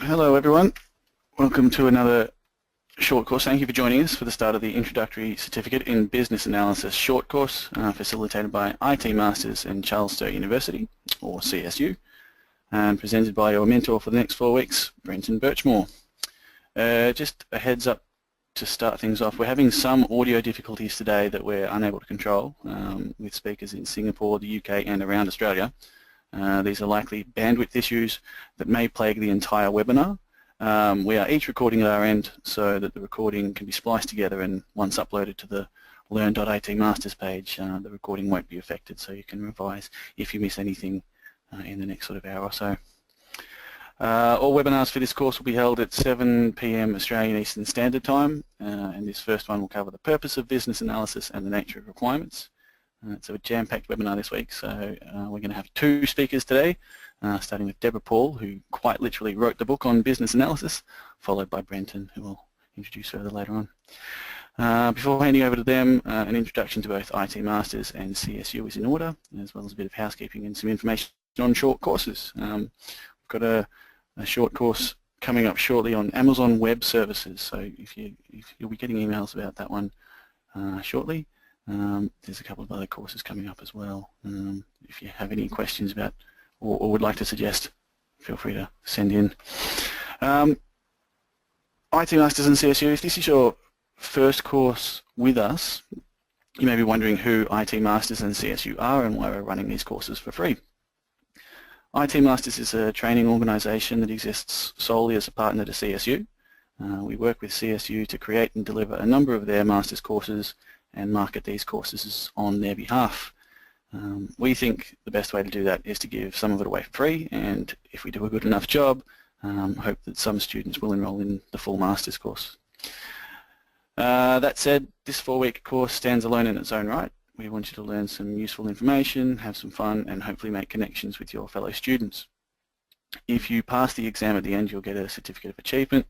Hello everyone, welcome to another short course. Thank you for joining us for the start of the Introductory Certificate in Business Analysis short course facilitated by IT Masters and Charles Sturt University, or CSU, and presented by your mentor for the next 4 weeks, Brenton Burchmore. Just a heads up to start things off, we're having some audio difficulties today that we're unable to control with speakers in Singapore, the UK and around Australia. These are likely bandwidth issues that may plague the entire webinar. We are each recording at our end so that the recording can be spliced together, and once uploaded to the learn.at masters page, the recording won't be affected, so you can revise if you miss anything in the next sort of hour or so. All webinars for this course will be held at 7 PM Australian Eastern Standard Time, and this first one will cover the purpose of business analysis and the nature of requirements. It's a jam-packed webinar this week, so we're going to have 2 speakers today, starting with Deborah Paul, who quite literally wrote the book on business analysis, followed by Brenton, who we'll introduce further later on. Before handing over to them, an introduction to both IT Masters and CSU is in order, as well as a bit of housekeeping and some information on short courses. We've got a short course coming up shortly on Amazon Web Services, so if you'll be getting emails about that one shortly. There's a couple of other courses coming up as well. If you have any questions about or would like to suggest, feel free to send in. IT Masters and CSU, if this is your first course with us, you may be wondering who IT Masters and CSU are and why we're running these courses for free. IT Masters is a training organisation that exists solely as a partner to CSU. We work with CSU to create and deliver a number of their Masters courses and market these courses on their behalf. We think the best way to do that is to give some of it away for free, and if we do a good enough job, hope that some students will enrol in the full Masters course. That said, this 4-week course stands alone in its own right. We want you to learn some useful information, have some fun, and hopefully make connections with your fellow students. If you pass the exam at the end, you'll get a certificate of achievement.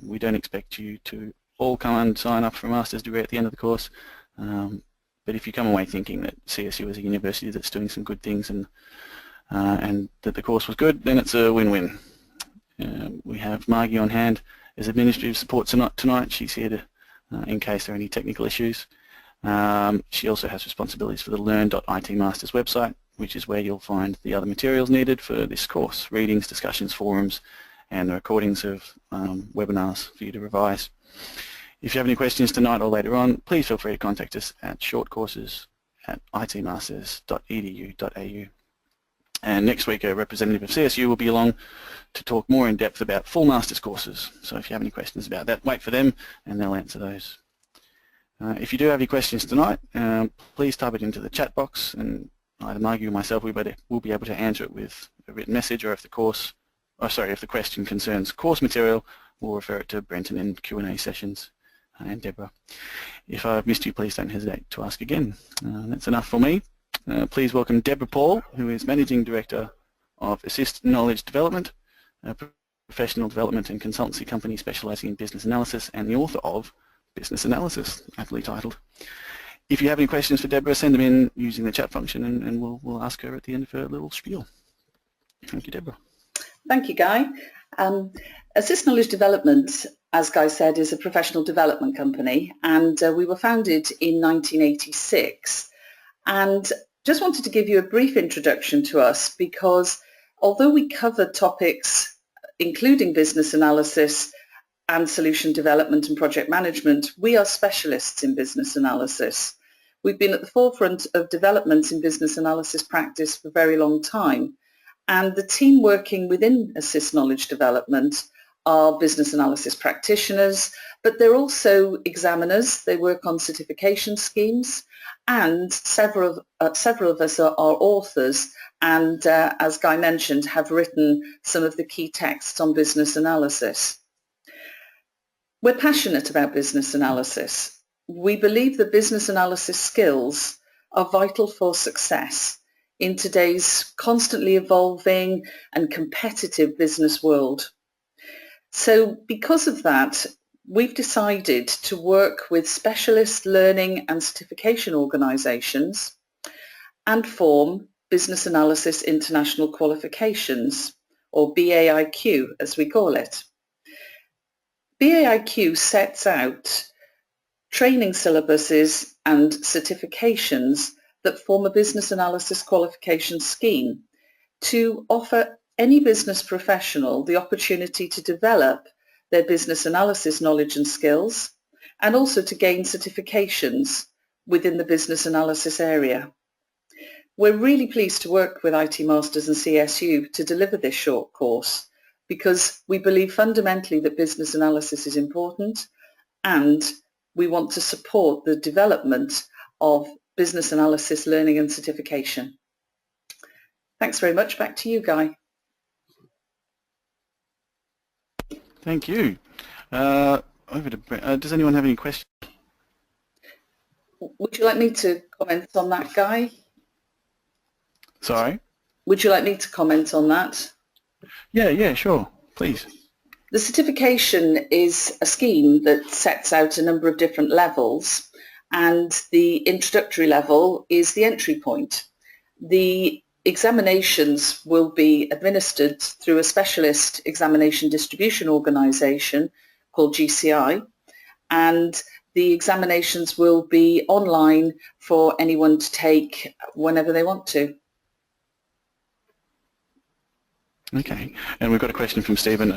We don't expect you to all come and sign up for a master's degree at the end of the course, but if you come away thinking that CSU is a university that's doing some good things and that the course was good, then it's a win-win. We have Margie on hand as administrative support tonight. She's here to, in case there are any technical issues. She also has responsibilities for the learn.at masters website, which is where you'll find the other materials needed for this course: readings, discussions, forums, and the recordings of webinars for you to revise. If you have any questions tonight or later on, please feel free to contact us at shortcourses@itmasters.edu.au. And next week a representative of CSU will be along to talk more in depth about full Masters courses. So if you have any questions about that, wait for them and they'll answer those. If you do have any questions tonight, please type it into the chat box, and either Margie or myself will be able to answer it with a written message, or if the question concerns course material, we'll refer it to Brenton in Q&A sessions and Deborah. If I've missed you, please don't hesitate to ask again. That's enough for me. Please welcome Deborah Paul, who is Managing Director of Assist Knowledge Development, a professional development and consultancy company specialising in business analysis, and the author of Business Analysis, aptly titled. If you have any questions for Deborah, send them in using the chat function, and we'll ask her at the end of her little spiel. Thank you, Deborah. Thank you, Guy. Assist Knowledge Development, as Guy said, is a professional development company, and we were founded in 1986. And just wanted to give you a brief introduction to us, because although we cover topics including business analysis and solution development and project management, we are specialists in business analysis. We've been at the forefront of developments in business analysis practice for a very long time, and the team working within Assist Knowledge Development are business analysis practitioners, but they're also examiners. They work on certification schemes, and several of us are authors, and as Guy mentioned, have written some of the key texts on business analysis. We're passionate about business analysis. We believe that business analysis skills are vital for success in today's constantly evolving and competitive business world. So because of that, we've decided to work with specialist learning and certification organisations and form business analysis international qualifications, or BAIQ as we call it. BAIQ sets out training syllabuses and certifications that form a business analysis qualification scheme to offer any business professional the opportunity to develop their business analysis knowledge and skills, and also to gain certifications within the business analysis area. We're really pleased to work with IT Masters and CSU to deliver this short course because we believe fundamentally that business analysis is important, and we want to support the development of business analysis learning and certification. Thanks very much. Back to you, Guy. Thank you. Over to Brent. Does anyone have any questions? Would you like me to comment on that, Guy? Sorry? Would you like me to comment on that? Yeah, sure. Please. The certification is a scheme that sets out a number of different levels, and the introductory level is the entry point. The examinations will be administered through a specialist examination distribution organisation called GCI, and the examinations will be online for anyone to take whenever they want to. Okay, and we've got a question from Stephen.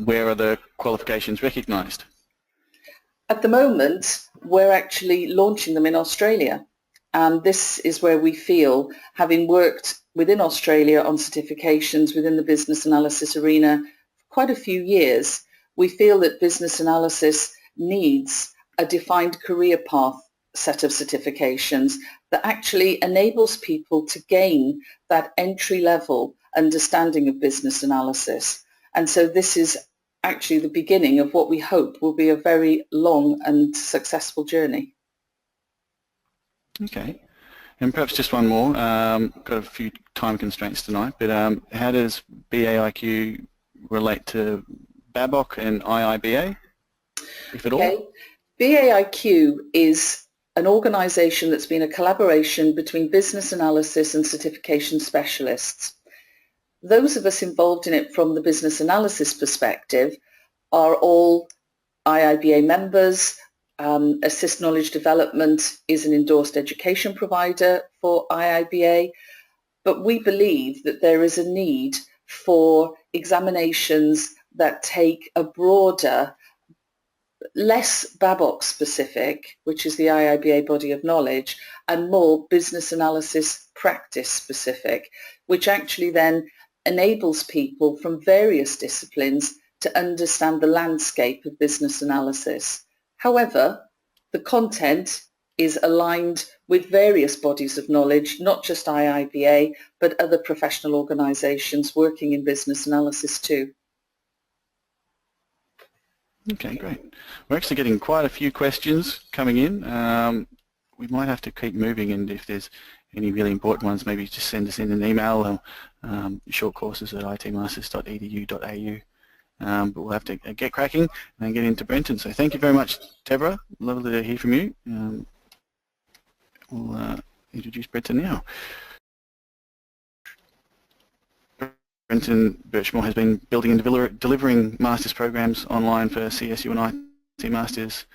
Where are the qualifications recognised? At the moment, we're actually launching them in Australia. And this is where we feel, having worked within Australia on certifications within the business analysis arena for quite a few years, we feel that business analysis needs a defined career path set of certifications that actually enables people to gain that entry-level understanding of business analysis. And so this is actually the beginning of what we hope will be a very long and successful journey. Okay, and perhaps just one more. Got a few time constraints tonight, but how does BAIQ relate to BABOK and IIBA, if at all? BAIQ is an organisation that's been a collaboration between business analysis and certification specialists. Those of us involved in it from the business analysis perspective are all IIBA members. Assist Knowledge Development is an endorsed education provider for IIBA, but we believe that there is a need for examinations that take a broader, less BABOK specific, which is the IIBA body of knowledge, and more business analysis practice specific, which actually then enables people from various disciplines to understand the landscape of business analysis. However, the content is aligned with various bodies of knowledge, not just IIBA, but other professional organisations working in business analysis too. Okay, great. We're actually getting quite a few questions coming in. We might have to keep moving, and if there's any really important ones, maybe just send us in an email, shortcourses@itmasters.edu.au. But we'll have to get cracking and get into Brenton. So thank you very much, Deborah. Lovely to hear from you. We'll introduce Brenton now. Brenton Burchmore has been building and delivering Masters programs online for CSU and IT Masters,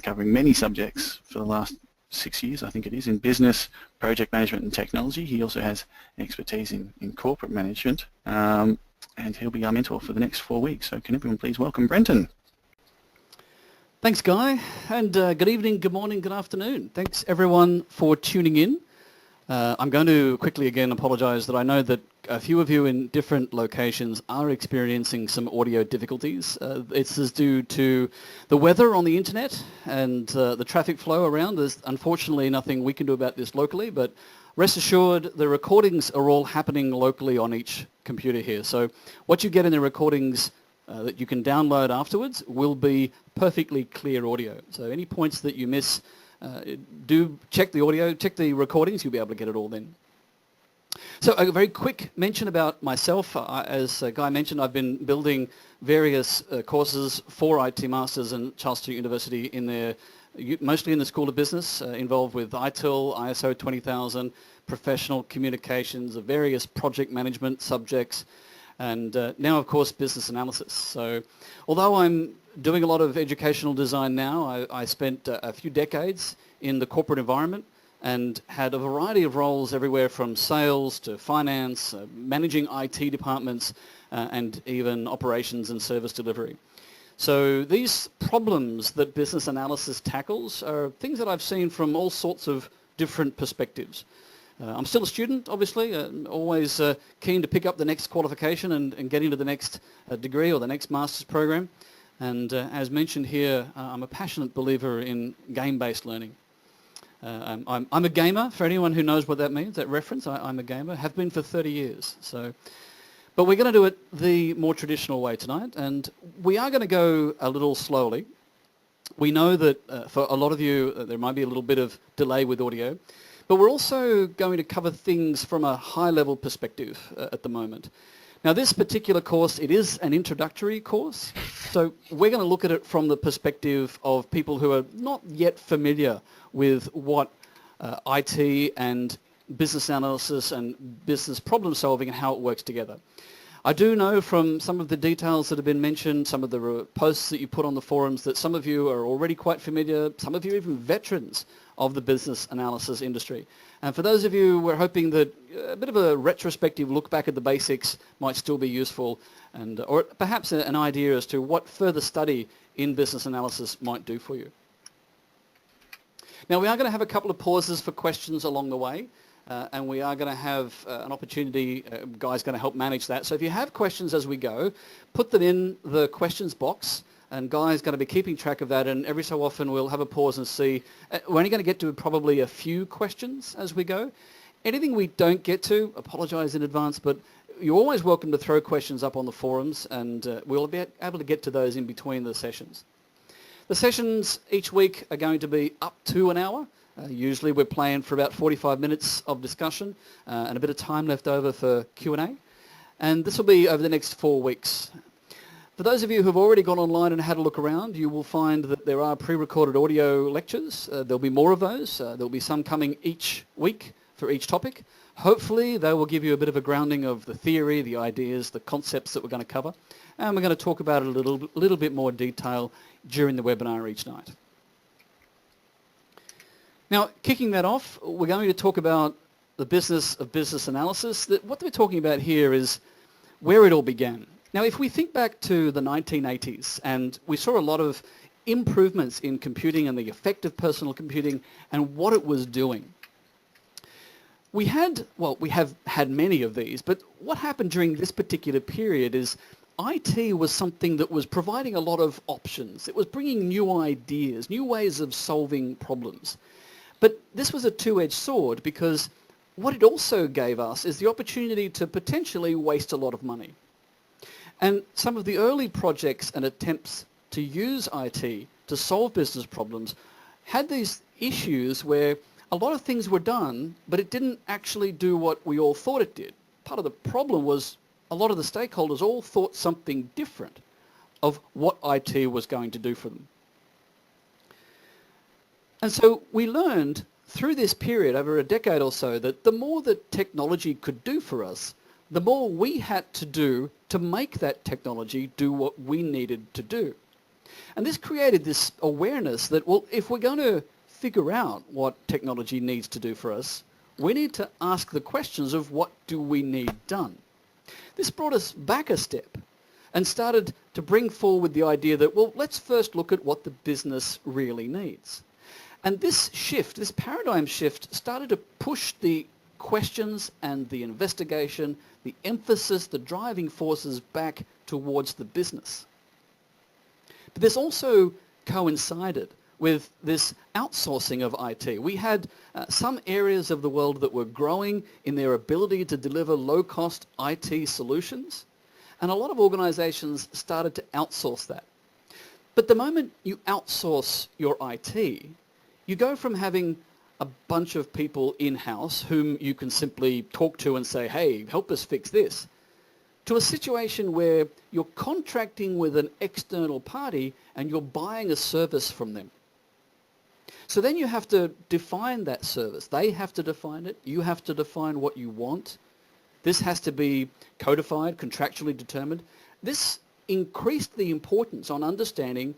covering many subjects for the last 6 years, I think it is, in business, project management and technology. He also has expertise in corporate management, and he'll be our mentor for the next 4 weeks. So can everyone please welcome Brenton. Thanks, Guy, and good evening, good morning, good afternoon. Thanks, everyone, for tuning in. I'm going to quickly again apologise that I know that a few of you in different locations are experiencing some audio difficulties. This is due to the weather on the internet and the traffic flow around. There's unfortunately nothing we can do about this locally, but rest assured the recordings are all happening locally on each computer here. So what you get in the recordings that you can download afterwards will be perfectly clear audio. So any points that you miss, do check the audio, check the recordings, you'll be able to get it all then. So a very quick mention about myself. As Guy mentioned, I've been building various courses for IT Masters and Charles Sturt University in their, mostly in the School of Business, involved with ITIL, ISO 20000, professional communications, various project management subjects. and now, of course, business analysis. So although I'm doing a lot of educational design now, I spent a few decades in the corporate environment and had a variety of roles everywhere from sales to finance, managing IT departments, and even operations and service delivery. So these problems that business analysis tackles are things that I've seen from all sorts of different perspectives. I'm still a student, obviously, always keen to pick up the next qualification and get into the next degree or the next master's program. And as mentioned here, I'm a passionate believer in game-based learning. I'm a gamer, for anyone who knows what that means, that reference. I'm a gamer, have been for 30 years. But we're going to do it the more traditional way tonight, and we are going to go a little slowly. We know that for a lot of you, there might be a little bit of delay with audio, but we're also going to cover things from a high-level perspective at the moment. Now, this particular course, it is an introductory course, so we're going to look at it from the perspective of people who are not yet familiar with what IT and business analysis and business problem solving and how it works together. I do know from some of the details that have been mentioned, some of the posts that you put on the forums, that some of you are already quite familiar, some of you even veterans of the business analysis industry. And for those of you, we're hoping that a bit of a retrospective look back at the basics might still be useful, and or perhaps an idea as to what further study in business analysis might do for you. Now, we are going to have a couple of pauses for questions along the way. And we are going to have an opportunity, Guy's going to help manage that. So if you have questions as we go, put them in the questions box, and Guy's going to be keeping track of that, and every so often we'll have a pause and see. We're only going to get to probably a few questions as we go. Anything we don't get to, apologise in advance, but you're always welcome to throw questions up on the forums, and we'll be able to get to those in between the sessions. The sessions each week are going to be up to an hour. Usually we're planning for about 45 minutes of discussion and a bit of time left over for Q&A. And this will be over the next 4 weeks. For those of you who have already gone online and had a look around, you will find that there are pre-recorded audio lectures. There'll be more of those. There'll be some coming each week for each topic. Hopefully they will give you a bit of a grounding of the theory, the ideas, the concepts that we're going to cover. And we're going to talk about it a little bit more detail during the webinar each night. Now, kicking that off, we're going to talk about the business of business analysis. What we're talking about here is where it all began. Now, if we think back to the 1980s, and we saw a lot of improvements in computing and the effect of personal computing and what it was doing. We have had many of these, but what happened during this particular period is IT was something that was providing a lot of options. It was bringing new ideas, new ways of solving problems. But this was a two-edged sword, because what it also gave us is the opportunity to potentially waste a lot of money. And some of the early projects and attempts to use IT to solve business problems had these issues where a lot of things were done, but it didn't actually do what we all thought it did. Part of the problem was a lot of the stakeholders all thought something different of what IT was going to do for them. And so we learned through this period, over a decade or so, that the more that technology could do for us, the more we had to do to make that technology do what we needed to do. And this created this awareness that, well, if we're going to figure out what technology needs to do for us, we need to ask the questions of what do we need done. This brought us back a step and started to bring forward the idea that, well, let's first look at what the business really needs. And this shift, this paradigm shift, started to push the questions and the investigation, the emphasis, the driving forces back towards the business. But this also coincided with this outsourcing of IT. We had some areas of the world that were growing in their ability to deliver low-cost IT solutions, and a lot of organizations started to outsource that. But the moment you outsource your IT, you go from having a bunch of people in-house whom you can simply talk to and say, hey, help us fix this, to a situation where you're contracting with an external party and you're buying a service from them. So then you have to define that service. They have to define it. You have to define what you want. This has to be codified, contractually determined. This increased the importance on understanding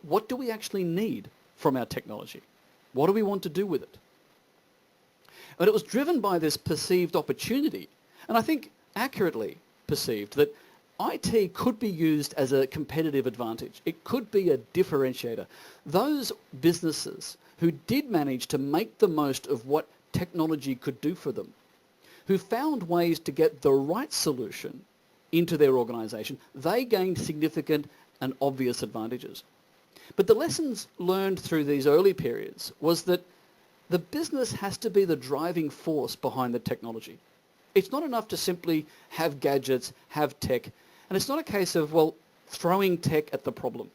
what do we actually need from our technology? What do we want to do with it? But it was driven by this perceived opportunity, and I think accurately perceived, that IT could be used as a competitive advantage. It could be a differentiator. Those businesses who did manage to make the most of what technology could do for them, who found ways to get the right solution into their organisation, they gained significant and obvious advantages. But the lessons learned through these early periods was that the business has to be the driving force behind the technology. It's not enough to simply have gadgets, have tech, and it's not a case of, well, throwing tech at the problem.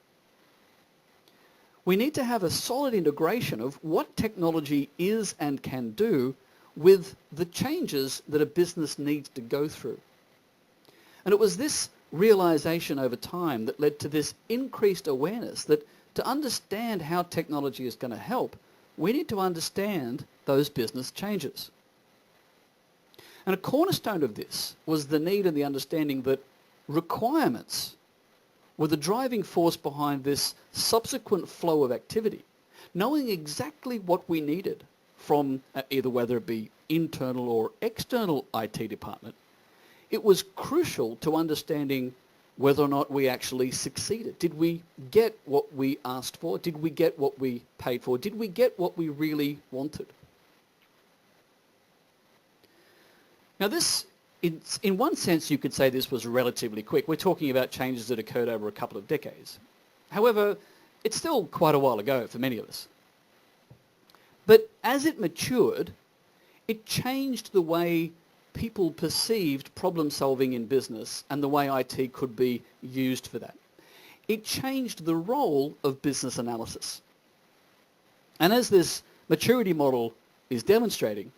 We need to have a solid integration of what technology is and can do with the changes that a business needs to go through. And it was this realization over time that led to this increased awareness that to understand how technology is going to help, we need to understand those business changes. And a cornerstone of this was the need and the understanding that requirements were the driving force behind this subsequent flow of activity. Knowing exactly what we needed from either whether it be internal or external IT department, it was crucial to understanding whether or not we actually succeeded. Did we get what we asked for? Did we get what we paid for? Did we get what we really wanted? Now this, in one sense you could say this was relatively quick. We're talking about changes that occurred over a couple of decades. However, it's still quite a while ago for many of us. But as it matured, it changed the way people perceived problem solving in business and the way IT could be used for that. It changed the role of business analysis. And as this maturity model is demonstrating,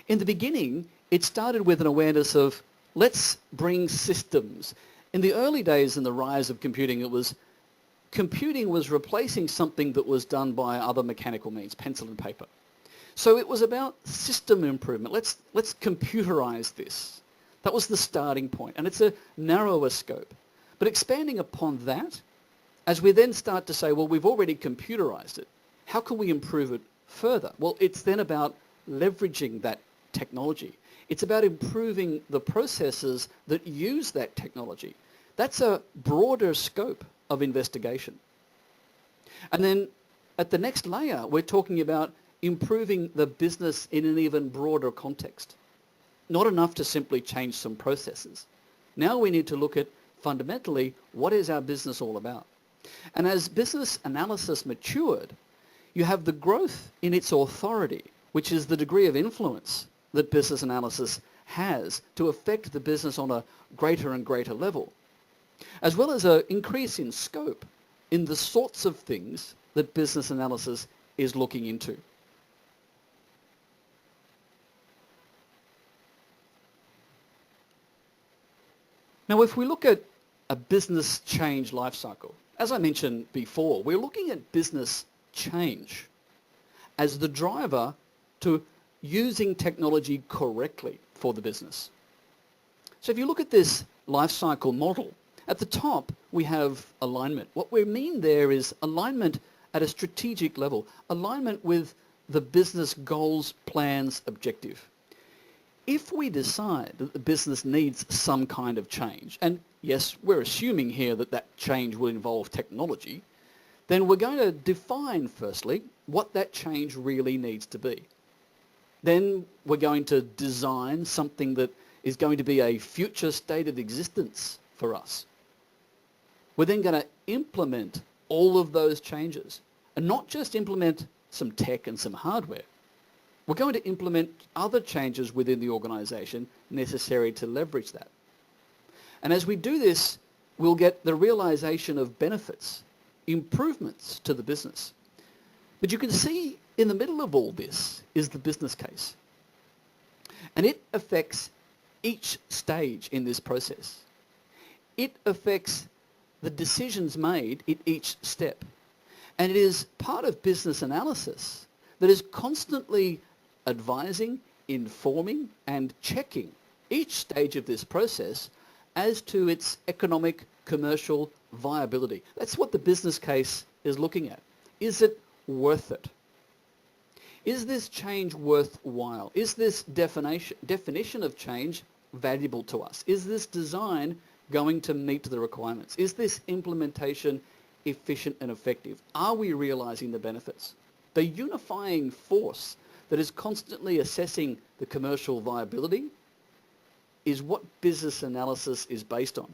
in the beginning, it started with an awareness of let's bring systems. In the early days in the rise of computing, computing was replacing something that was done by other mechanical means, pencil and paper. So it was about system improvement. Let's computerize this. That was the starting point, and it's a narrower scope. But expanding upon that, as we then start to say, well, we've already computerized it. How can we improve it further? Well, it's then about leveraging that technology. It's about improving the processes that use that technology. That's a broader scope of investigation. And then at the next layer, we're talking about improving the business in an even broader context. Not enough to simply change some processes. Now we need to look at fundamentally what is our business all about. And as business analysis matured, you have the growth in its authority, which is the degree of influence that business analysis has to affect the business on a greater and greater level, as well as an increase in scope in the sorts of things that business analysis is looking into. Now, if we look at a business change life cycle, as I mentioned before, we're looking at business change as the driver to using technology correctly for the business. So if you look at this life cycle model, at the top we have alignment. What we mean there is alignment at a strategic level, alignment with the business goals, plans, objective. If we decide that the business needs some kind of change, and yes, we're assuming here that that change will involve technology, then we're going to define, firstly, what that change really needs to be. Then we're going to design something that is going to be a future state of existence for us. We're then going to implement all of those changes, and not just implement some tech and some hardware. We're going to implement other changes within the organisation necessary to leverage that. And as we do this, we'll get the realisation of benefits, improvements to the business. But you can see in the middle of all this is the business case. And it affects each stage in this process. It affects the decisions made at each step. And it is part of business analysis that is constantly advising, informing, and checking each stage of this process as to its economic, commercial viability. That's what the business case is looking at. Is it worth it? Is this change worthwhile? Is this definition of change valuable to us? Is this design going to meet the requirements? Is this implementation efficient and effective? Are we realizing the benefits? The unifying force that is constantly assessing the commercial viability is what business analysis is based on.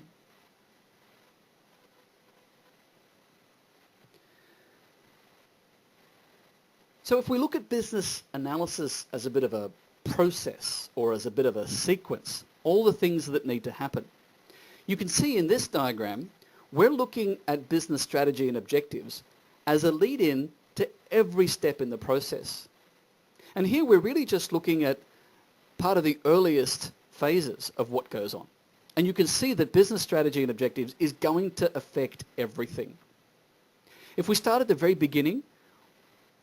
So if we look at business analysis as a bit of a process or as a bit of a sequence, all the things that need to happen, you can see in this diagram, we're looking at business strategy and objectives as a lead-in to every step in the process. And here we're really just looking at part of the earliest phases of what goes on. And you can see that business strategy and objectives is going to affect everything. If we start at the very beginning,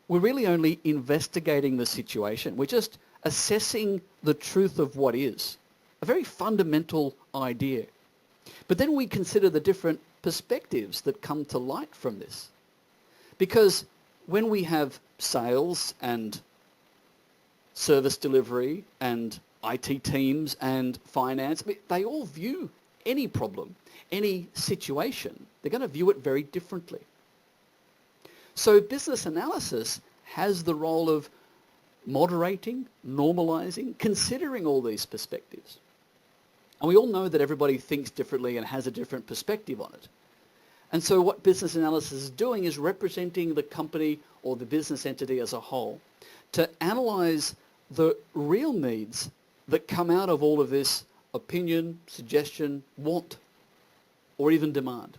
we're really only investigating the situation. We're just assessing the truth of what is, a very fundamental idea. But then we consider the different perspectives that come to light from this. Because when we have sales and service delivery and IT teams and finance, they all view any problem, any situation, they're going to view it very differently. So business analysis has the role of moderating, normalizing, considering all these perspectives. And we all know that everybody thinks differently and has a different perspective on it. And so what business analysis is doing is representing the company or the business entity as a whole to analyze the real needs that come out of all of this opinion, suggestion, want, or even demand.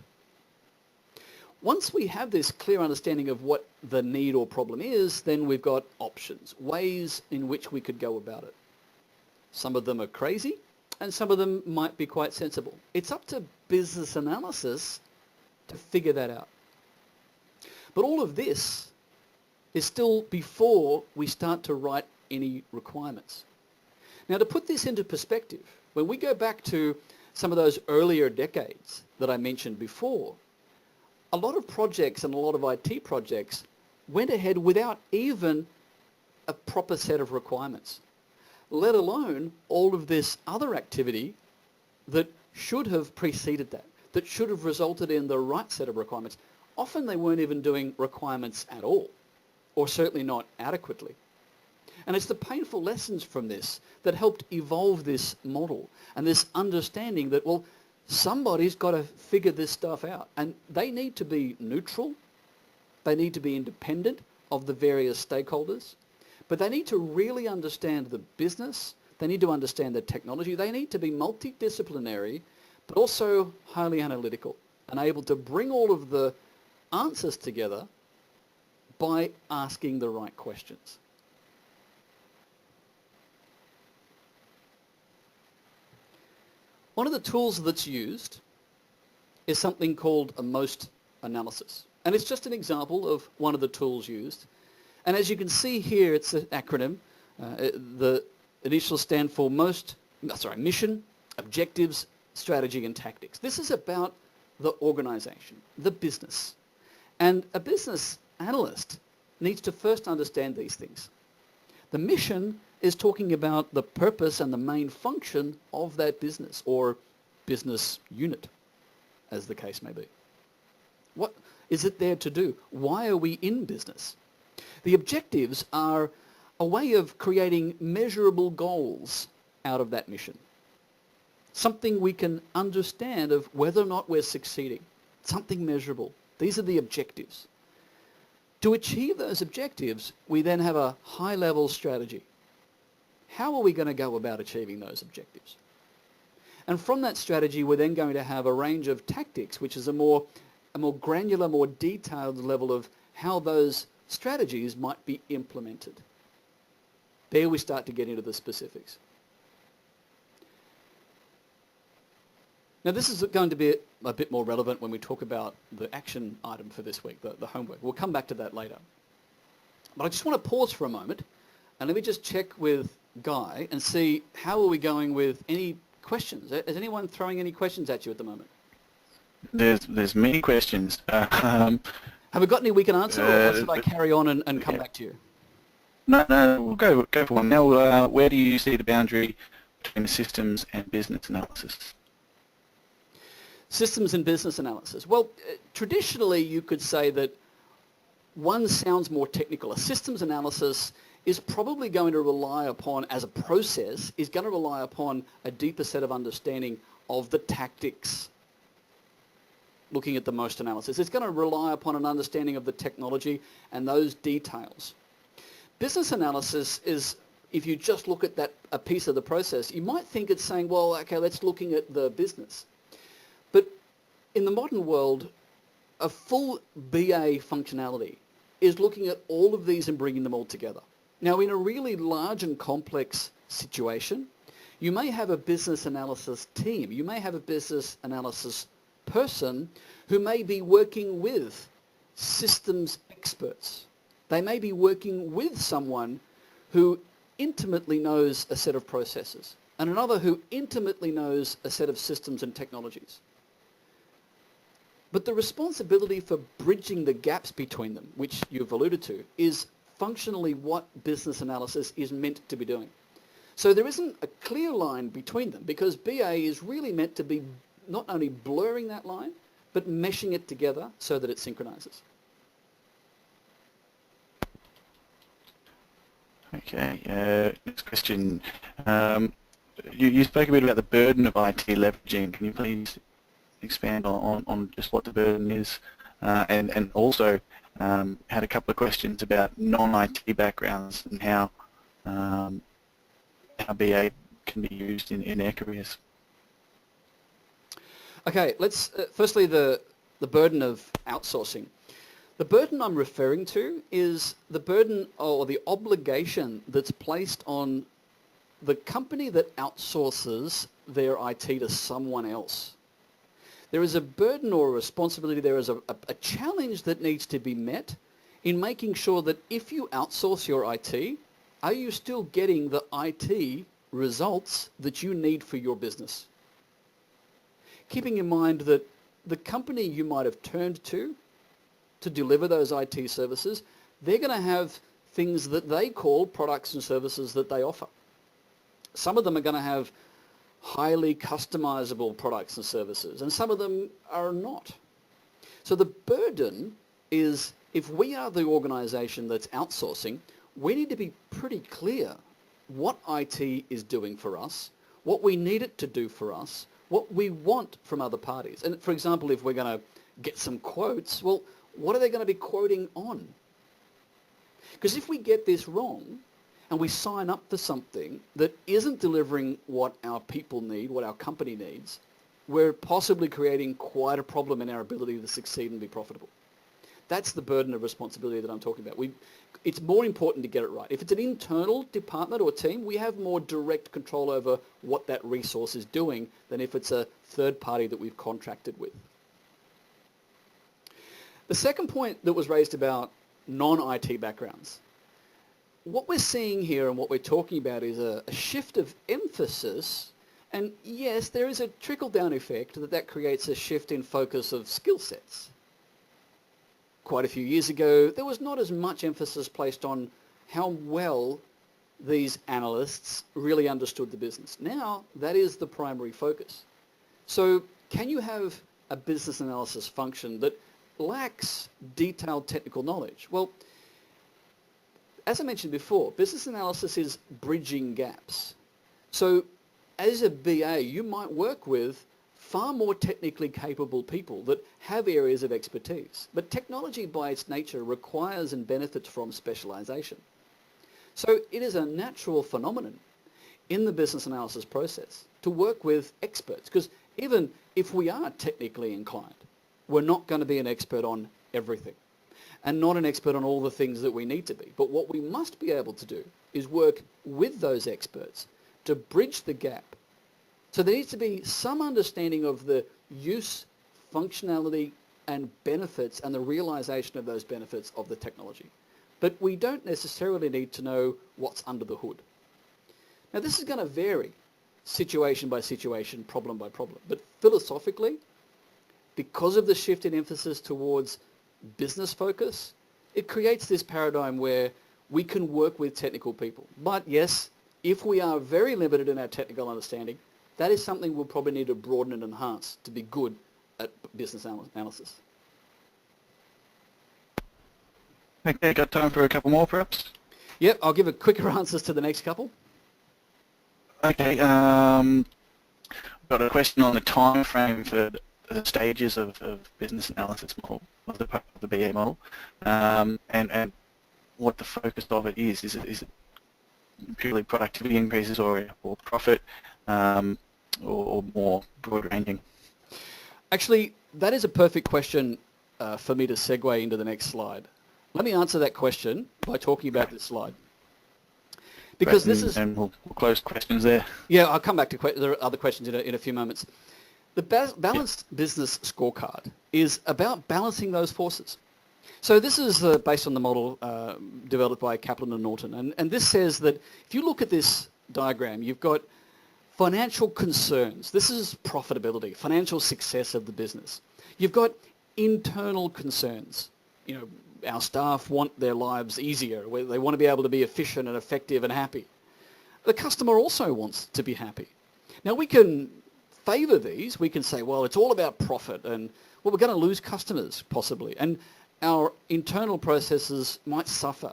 Once we have this clear understanding of what the need or problem is, then we've got options, ways in which we could go about it. Some of them are crazy, and some of them might be quite sensible. It's up to business analysis to figure that out. But all of this is still before we start to write any requirements. Now, to put this into perspective, when we go back to some of those earlier decades that I mentioned before, a lot of projects and a lot of IT projects went ahead without even a proper set of requirements, let alone all of this other activity that should have preceded that should have resulted in the right set of requirements. Often they weren't even doing requirements at all, or certainly not adequately. And it's the painful lessons from this that helped evolve this model and this understanding that, well, somebody's got to figure this stuff out. And they need to be neutral. They need to be independent of the various stakeholders. But they need to really understand the business. They need to understand the technology. They need to be multidisciplinary, but also highly analytical and able to bring all of the answers together by asking the right questions. One of the tools that's used is something called a MOST analysis. And it's just an example of one of the tools used. And as you can see here, it's an acronym. The initials stand for Mission, Objectives, Strategy and Tactics. This is about the organization, the business. And a business analyst needs to first understand these things. The mission is talking about the purpose and the main function of that business or business unit, as the case may be. What is it there to do? Why are we in business? The objectives are a way of creating measurable goals out of that mission. Something we can understand of whether or not we're succeeding. Something measurable. These are the objectives. To achieve those objectives, we then have a high-level strategy. How are we going to go about achieving those objectives? And from that strategy, we're then going to have a range of tactics, which is a more granular, more detailed level of how those strategies might be implemented. There we start to get into the specifics. Now, this is going to be a bit more relevant when we talk about the action item for this week, the homework. We'll come back to that later. But I just want to pause for a moment and let me just check with Guy and see how are we going with any questions. Is anyone throwing any questions at you at the moment? There's many questions. Have we got any we can answer, or should I carry on and come back to you? No, we'll go for one. Now, where do you see the boundary between systems and business analysis? Systems and business analysis. Well, traditionally you could say that one sounds more technical. A systems analysis is probably going to rely upon, as a process, is going to rely upon a deeper set of understanding of the tactics, looking at the most analysis. It's going to rely upon an understanding of the technology and those details. Business analysis is, if you just look at that, a piece of the process, you might think it's saying, well, okay, let's looking at the business. But in the modern world, a full BA functionality is looking at all of these and bringing them all together. Now, in a really large and complex situation, you may have a business analysis team. You may have a business analysis person who may be working with systems experts. They may be working with someone who intimately knows a set of processes and another who intimately knows a set of systems and technologies. But the responsibility for bridging the gaps between them, which you've alluded to, is functionally what business analysis is meant to be doing. So there isn't a clear line between them because BA is really meant to be not only blurring that line, but meshing it together so that it synchronizes. Okay, next question. You spoke a bit about the burden of IT leveraging. Can you please expand on just what the burden is? And also had a couple of questions about non-IT backgrounds and how BA can be used in their careers. Okay, let's firstly the burden of outsourcing. The burden I'm referring to is the burden or the obligation that's placed on the company that outsources their IT to someone else. There is a burden or a responsibility, there is a challenge that needs to be met in making sure that if you outsource your IT, are you still getting the IT results that you need for your business? Keeping in mind that the company you might have turned to deliver those IT services, they're going to have things that they call products and services that they offer. Some of them are going to have highly customizable products and services, and some of them are not. So the burden is, if we are the organization that's outsourcing, we need to be pretty clear what IT is doing for us, what we need it to do for us, what we want from other parties. And for example, if we're going to get some quotes, well, what are they going to be quoting on? Because if we get this wrong, and we sign up for something that isn't delivering what our people need, what our company needs, we're possibly creating quite a problem in our ability to succeed and be profitable. That's the burden of responsibility that I'm talking about. It's more important to get it right. If it's an internal department or team, we have more direct control over what that resource is doing than if it's a third party that we've contracted with. The second point that was raised about non-IT backgrounds. What we're seeing here and what we're talking about is a shift of emphasis, and yes, there is a trickle-down effect that creates a shift in focus of skill sets. Quite a few years ago, there was not as much emphasis placed on how well these analysts really understood the business. Now, that is the primary focus. So can you have a business analysis function that lacks detailed technical knowledge? Well, as I mentioned before, business analysis is bridging gaps. So as a BA, you might work with far more technically capable people that have areas of expertise. But technology by its nature requires and benefits from specialization. So it is a natural phenomenon in the business analysis process to work with experts, because even if we are technically inclined, we're not going to be an expert on everything and not an expert on all the things that we need to be. But what we must be able to do is work with those experts to bridge the gap. So there needs to be some understanding of the use, functionality, and benefits and the realization of those benefits of the technology. But we don't necessarily need to know what's under the hood. Now this is going to vary situation by situation, problem by problem. But philosophically, because of the shift in emphasis towards business focus, it creates this paradigm where we can work with technical people. But yes, if we are very limited in our technical understanding, that is something we'll probably need to broaden and enhance to be good at business analysis. Okay, got time for a couple more perhaps? Yep, I'll give a quicker answers to the next couple. Okay, got a question on the time frame for the stages of business analysis model, of the BA model, and what the focus of it is. Is it purely productivity increases or profit, or more broad ranging? Actually, that is a perfect question for me to segue into the next slide. Let me answer that question by talking about this slide. Because Great, this is... And we'll close questions there. Yeah, I'll come back to there are other questions in a few moments. The Balanced Business Scorecard is about balancing those forces. So this is based on the model developed by Kaplan and Norton. And this says that if you look at this diagram, you've got financial concerns. This is profitability, financial success of the business. You've got internal concerns. You know, our staff want their lives easier. They want to be able to be efficient and effective and happy. The customer also wants to be happy. Now we can favour these. We can say, well, it's all about profit and, well, we're going to lose customers possibly. And our internal processes might suffer,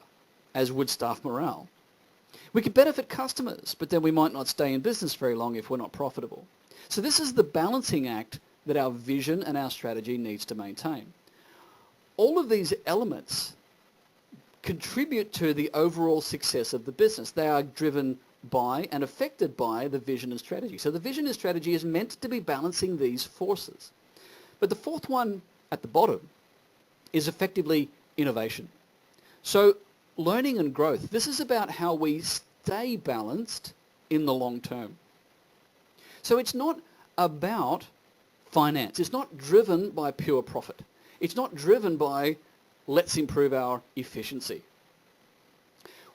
as would staff morale. We could benefit customers, but then we might not stay in business very long if we're not profitable. So this is the balancing act that our vision and our strategy needs to maintain. All of these elements contribute to the overall success of the business. They are driven by and affected by the vision and strategy. So the vision and strategy is meant to be balancing these forces. But the fourth one at the bottom is effectively innovation. So learning and growth, this is about how we stay balanced in the long term. So it's not about finance. It's not driven by pure profit. It's not driven by let's improve our efficiency.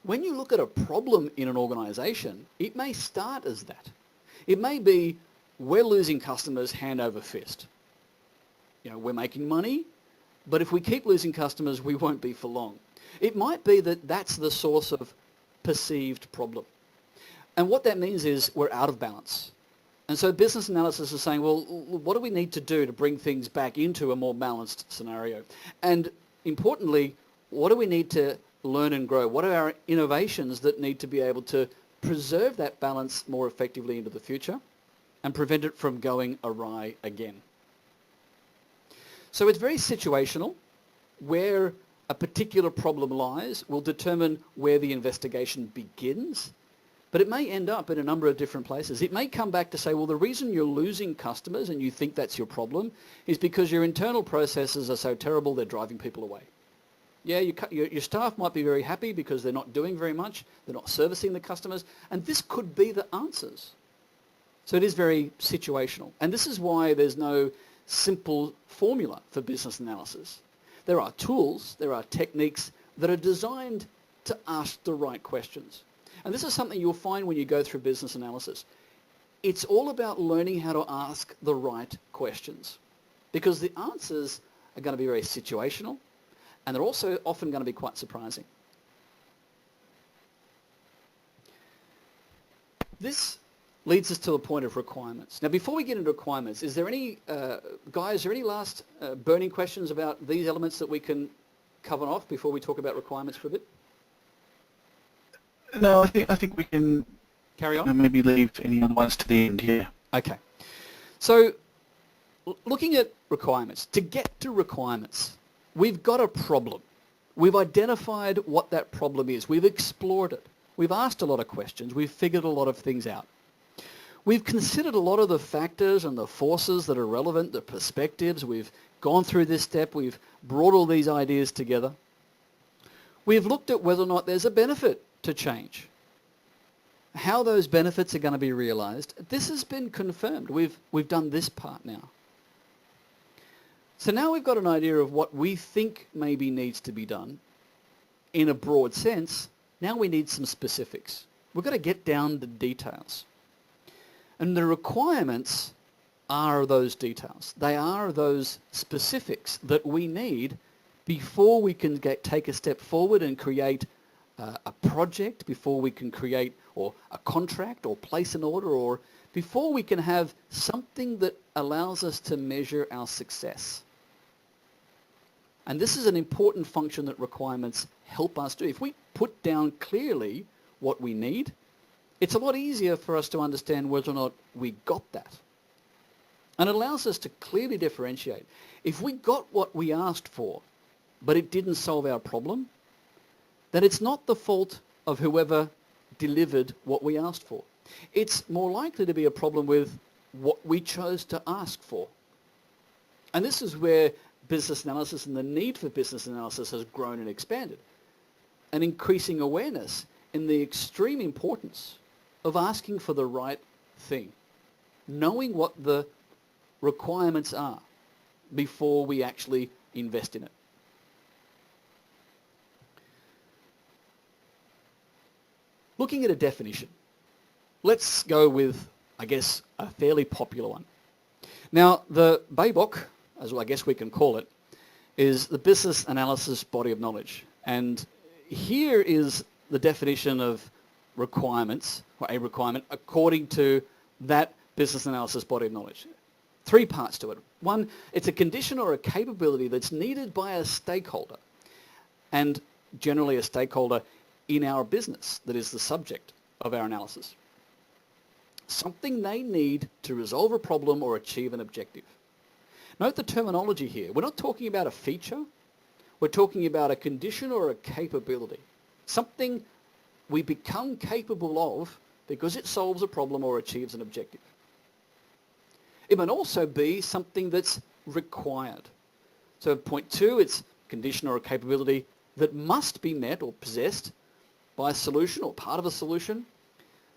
When you look at a problem in an organization, it may start as that. It may be we're losing customers hand over fist. You know, we're making money, but if we keep losing customers, we won't be for long. It might be that that's the source of perceived problem. And what that means is we're out of balance. And so business analysis is saying, well, what do we need to do to bring things back into a more balanced scenario? And importantly, what do we need to learn and grow? What are our innovations that need to be able to preserve that balance more effectively into the future and prevent it from going awry again? So it's very situational. Where a particular problem lies will determine where the investigation begins. But it may end up in a number of different places. It may come back to say, well, the reason you're losing customers and you think that's your problem is because your internal processes are so terrible they're driving people away. Yeah, your staff might be very happy because they're not doing very much, they're not servicing the customers, and this could be the answers. So it is very situational. And this is why there's no simple formula for business analysis. There are tools, there are techniques that are designed to ask the right questions. And this is something you'll find when you go through business analysis. It's all about learning how to ask the right questions because the answers are going to be very situational and they're also often going to be quite surprising. This leads us to a point of requirements. Now, before we get into requirements, is there any, guys, is there any last burning questions about these elements that we can cover off before we talk about requirements for a bit? No, I think we can carry on. Maybe leave any other ones to the end here. Okay. So looking at requirements, to get to requirements, we've got a problem. We've identified what that problem is. We've explored it. We've asked a lot of questions. We've figured a lot of things out. We've considered a lot of the factors and the forces that are relevant, the perspectives. We've gone through this step. We've brought all these ideas together. We've looked at whether or not there's a benefit to change. How those benefits are going to be realized, this has been confirmed. We've done this part now. So now we've got an idea of what we think maybe needs to be done in a broad sense. Now we need some specifics. We've got to get down to details. And the requirements are those details. They are those specifics that we need before we can take a step forward and create a project, before we can create or a contract or place an order, or before we can have something that allows us to measure our success. And this is an important function that requirements help us do. If we put down clearly what we need, it's a lot easier for us to understand whether or not we got that. And it allows us to clearly differentiate. If we got what we asked for, but it didn't solve our problem, then it's not the fault of whoever delivered what we asked for. It's more likely to be a problem with what we chose to ask for. And this is where business analysis and the need for business analysis has grown and expanded. An increasing awareness in the extreme importance of asking for the right thing, knowing what the requirements are before we actually invest in it. Looking at a definition, let's go with, I guess, a fairly popular one. Now, the BABOK, as I guess we can call it, is the business analysis body of knowledge. And here is the definition of requirements, or a requirement, according to that business analysis body of knowledge. 3 parts to it. 1, it's a condition or a capability that's needed by a stakeholder, and generally a stakeholder in our business that is the subject of our analysis. Something they need to resolve a problem or achieve an objective. Note the terminology here. We're not talking about a feature. We're talking about a condition or a capability. Something we become capable of because it solves a problem or achieves an objective. It might also be something that's required. So point 2, it's condition or a capability that must be met or possessed by a solution or part of a solution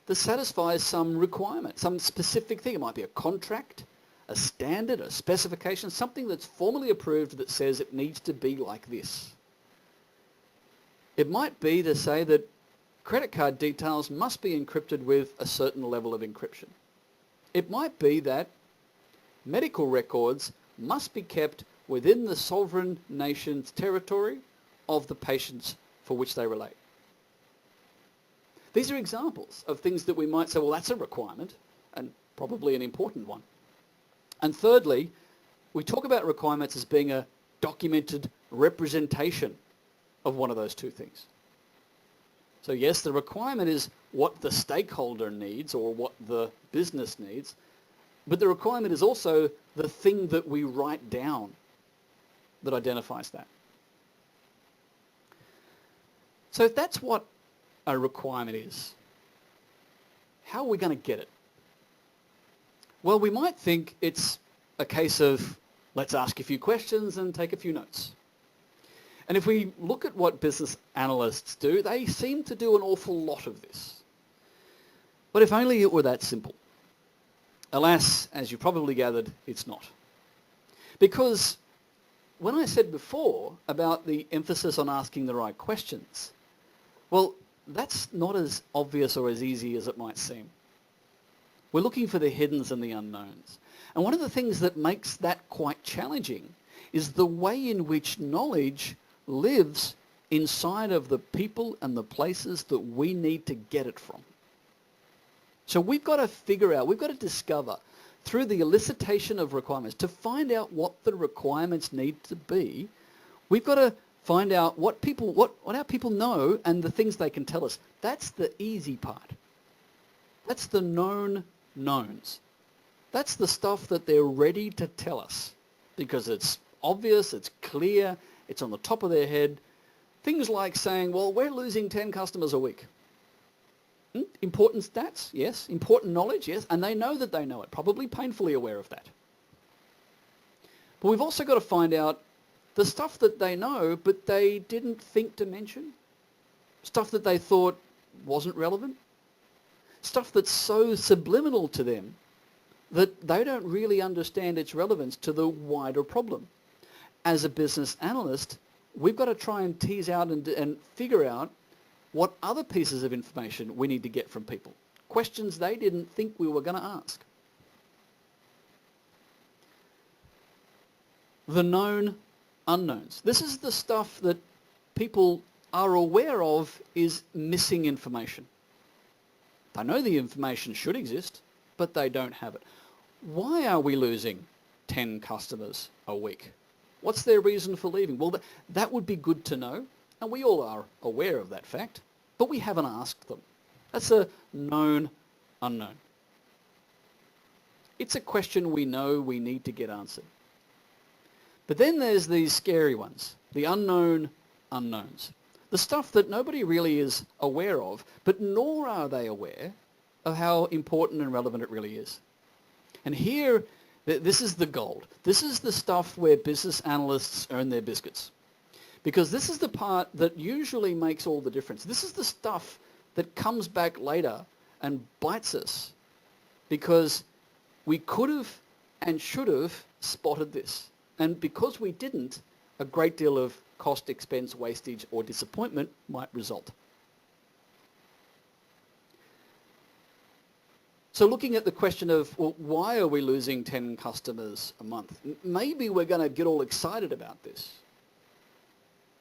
that satisfies some requirement, some specific thing. It might be a contract, a standard, a specification, something that's formally approved that says it needs to be like this. It might be to say that credit card details must be encrypted with a certain level of encryption. It might be that medical records must be kept within the sovereign nation's territory of the patients for which they relate. These are examples of things that we might say, well, that's a requirement, and probably an important one. And thirdly, we talk about requirements as being a documented representation of one of those 2 things. So yes, the requirement is what the stakeholder needs or what the business needs, but the requirement is also the thing that we write down that identifies that. So if that's what a requirement is, how are we going to get it? Well, we might think it's a case of let's ask a few questions and take a few notes. And if we look at what business analysts do, they seem to do an awful lot of this. But if only it were that simple. Alas, as you probably gathered, it's not. Because when I said before about the emphasis on asking the right questions, well, that's not as obvious or as easy as it might seem. We're looking for the hiddens and the unknowns. And one of the things that makes that quite challenging is the way in which knowledge lives inside of the people and the places that we need to get it from. So we've got to figure out, we've got to discover through the elicitation of requirements, to find out what the requirements need to be, we've got to find out what our people know and the things they can tell us. That's the easy part. That's the known knowns. That's the stuff that they're ready to tell us because it's obvious, it's clear, it's on the top of their head. Things like saying, well, we're losing 10 customers a week. Important stats, yes. Important knowledge, yes. And they know that they know it, probably painfully aware of that. But we've also got to find out the stuff that they know, but they didn't think to mention. Stuff that they thought wasn't relevant. Stuff that's so subliminal to them that they don't really understand its relevance to the wider problem. As a business analyst, we've got to try and tease out and figure out what other pieces of information we need to get from people. Questions they didn't think we were going to ask. The known unknowns. This is the stuff that people are aware of is missing information. They know the information should exist, but they don't have it. Why are we losing 10 customers a week? What's their reason for leaving? Well, that would be good to know, and we all are aware of that fact, but we haven't asked them. That's a known unknown. It's a question we know we need to get answered. But then there's these scary ones, the unknown unknowns. The stuff that nobody really is aware of, but nor are they aware of how important and relevant it really is. And here, this is the gold. This is the stuff where business analysts earn their biscuits. Because this is the part that usually makes all the difference. This is the stuff that comes back later and bites us because we could have and should have spotted this. And because we didn't, a great deal of cost, expense, wastage, or disappointment might result. So looking at the question of, well, why are we losing 10 customers a month? Maybe we're going to get all excited about this.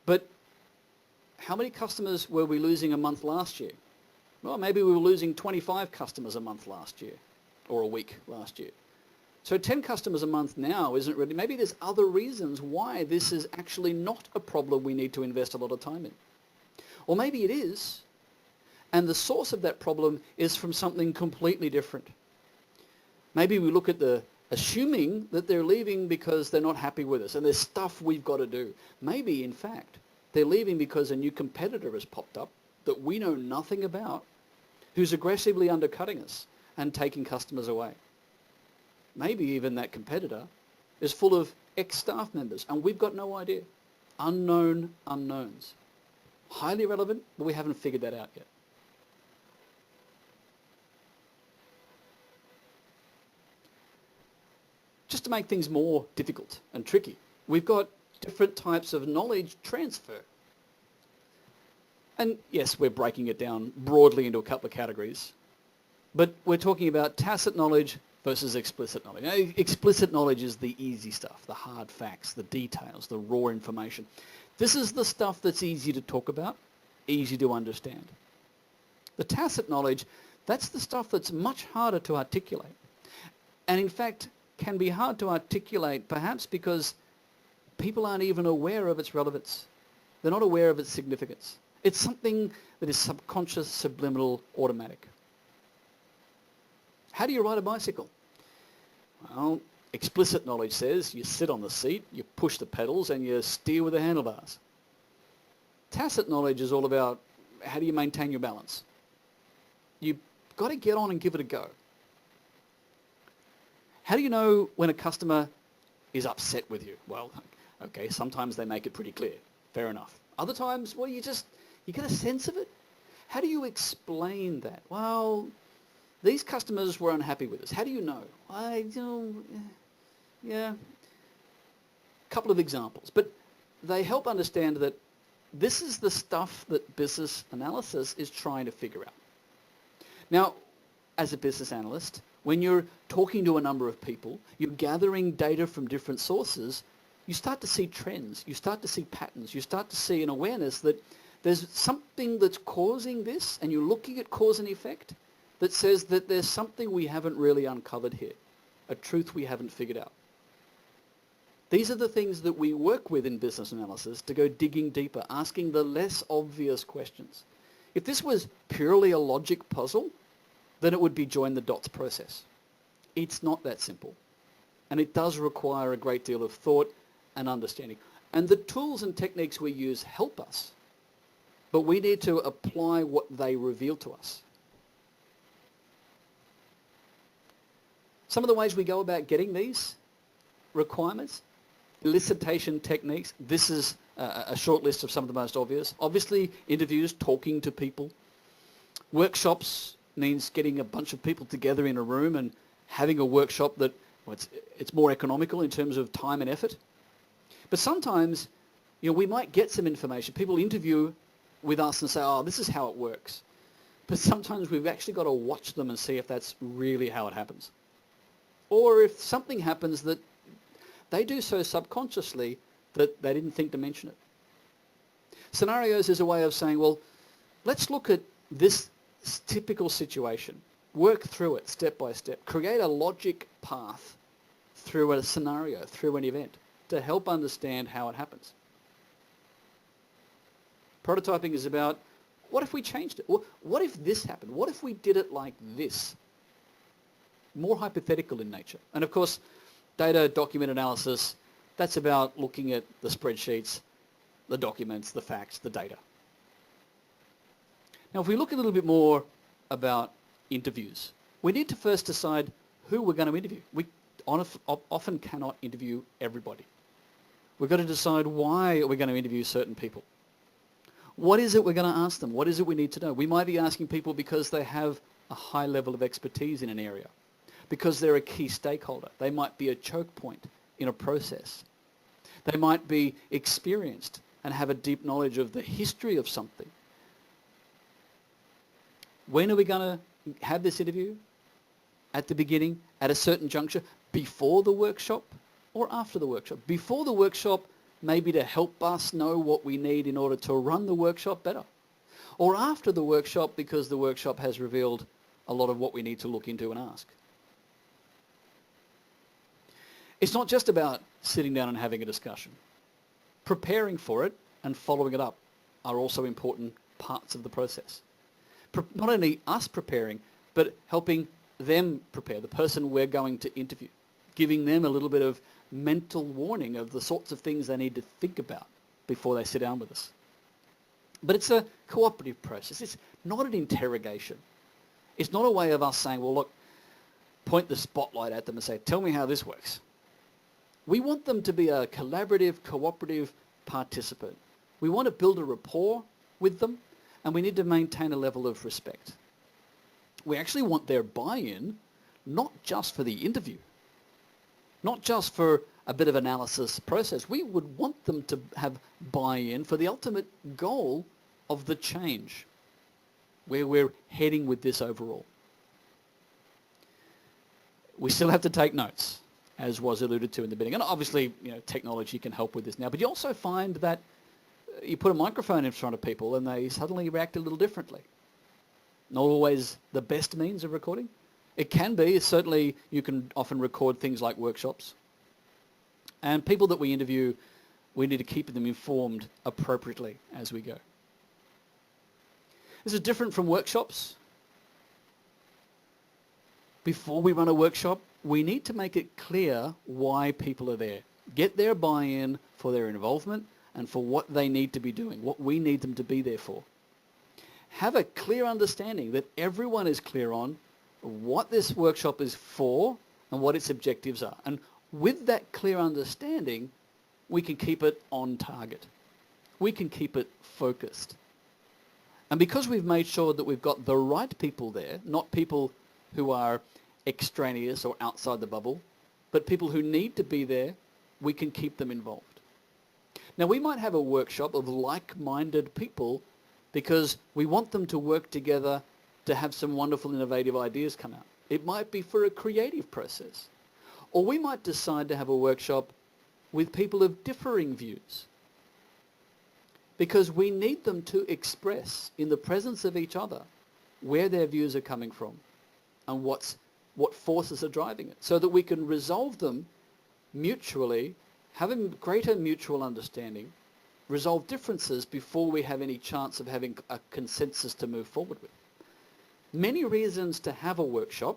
But how many customers were we losing a month last year? Well, maybe we were losing 25 customers a month last year, or a week last year. So 10 customers a month now isn't really, maybe there's other reasons why this is actually not a problem we need to invest a lot of time in. Or maybe it is, and the source of that problem is from something completely different. Maybe we look at assuming that they're leaving because they're not happy with us and there's stuff we've got to do. Maybe, in fact, they're leaving because a new competitor has popped up that we know nothing about, who's aggressively undercutting us and taking customers away. Maybe even that competitor is full of ex-staff members and we've got no idea. Unknown unknowns. Highly relevant, but we haven't figured that out yet. Just to make things more difficult and tricky, we've got different types of knowledge transfer. And yes, we're breaking it down broadly into a couple of categories, but we're talking about tacit knowledge versus explicit knowledge. Now, explicit knowledge is the easy stuff, the hard facts, the details, the raw information. This is the stuff that's easy to talk about, easy to understand. The tacit knowledge, that's the stuff that's much harder to articulate. And in fact, can be hard to articulate perhaps because people aren't even aware of its relevance. They're not aware of its significance. It's something that is subconscious, subliminal, automatic. How do you ride a bicycle? Well, explicit knowledge says you sit on the seat, you push the pedals, and you steer with the handlebars. Tacit knowledge is all about how do you maintain your balance. You've got to get on and give it a go. How do you know when a customer is upset with you? Well, okay, sometimes they make it pretty clear. Fair enough. Other times, well, you get a sense of it. How do you explain that? Well, these customers were unhappy with us. How do you know? Yeah. A couple of examples. But they help understand that this is the stuff that business analysis is trying to figure out. Now, as a business analyst, when you're talking to a number of people, you're gathering data from different sources, you start to see trends, you start to see patterns, you start to see an awareness that there's something that's causing this, and you're looking at cause and effect that says that there's something we haven't really uncovered here, a truth we haven't figured out. These are the things that we work with in business analysis to go digging deeper, asking the less obvious questions. If this was purely a logic puzzle, then it would be join the dots process. It's not that simple. And it does require a great deal of thought and understanding. And the tools and techniques we use help us, but we need to apply what they reveal to us. Some of the ways we go about getting these requirements, elicitation techniques, this is a short list of some of the most obvious. Obviously, interviews, talking to people. Workshops means getting a bunch of people together in a room and having a workshop that, well, it's more economical in terms of time and effort. But sometimes, we might get some information. People interview with us and say, oh, this is how it works. But sometimes we've actually got to watch them and see if that's really how it happens. Or if something happens that they do so subconsciously that they didn't think to mention it. Scenarios is a way of saying, well, let's look at this typical situation, work through it step by step, create a logic path through a scenario, through an event, to help understand how it happens. Prototyping is about, what if we changed it? What if this happened? What if we did it like this? More hypothetical in nature. And of course, data document analysis, that's about looking at the spreadsheets, the documents, the facts, the data. Now, if we look a little bit more about interviews, we need to first decide who we're going to interview. We often cannot interview everybody. We've got to decide why we're going to interview certain people. What is it we're going to ask them? What is it we need to know? We might be asking people because they have a high level of expertise in an area, because they're a key stakeholder. They might be a choke point in a process. They might be experienced and have a deep knowledge of the history of something. When are we going to have this interview? At the beginning, at a certain juncture, before the workshop or after the workshop? Before the workshop, maybe to help us know what we need in order to run the workshop better. Or after the workshop, because the workshop has revealed a lot of what we need to look into and ask. It's not just about sitting down and having a discussion. Preparing for it and following it up are also important parts of the process. Not only us preparing, but helping them prepare, the person we're going to interview, giving them a little bit of mental warning of the sorts of things they need to think about before they sit down with us. But it's a cooperative process. It's not an interrogation. It's not a way of us saying, well, look, point the spotlight at them and say, tell me how this works. We want them to be a collaborative, cooperative participant. We want to build a rapport with them, and we need to maintain a level of respect. We actually want their buy-in, not just for the interview, not just for a bit of analysis process. We would want them to have buy-in for the ultimate goal of the change, where we're heading with this overall. We still have to take notes, as was alluded to in the beginning. And obviously, technology can help with this now. But you also find that you put a microphone in front of people and they suddenly react a little differently. Not always the best means of recording. It can be. Certainly, you can often record things like workshops. And people that we interview, we need to keep them informed appropriately as we go. This is different from workshops. Before we run a workshop, we need to make it clear why people are there. Get their buy-in for their involvement and for what they need to be doing, what we need them to be there for. Have a clear understanding that everyone is clear on what this workshop is for and what its objectives are. And with that clear understanding, we can keep it on target. We can keep it focused. And because we've made sure that we've got the right people there, not people who are extraneous or outside the bubble, but people who need to be there, we can keep them involved. Now, we might have a workshop of like-minded people because we want them to work together to have some wonderful, innovative ideas come out. It might be for a creative process. Or we might decide to have a workshop with people of differing views because we need them to express in the presence of each other where their views are coming from and what forces are driving it, so that we can resolve them mutually, have a greater mutual understanding, resolve differences before we have any chance of having a consensus to move forward with. Many reasons to have a workshop,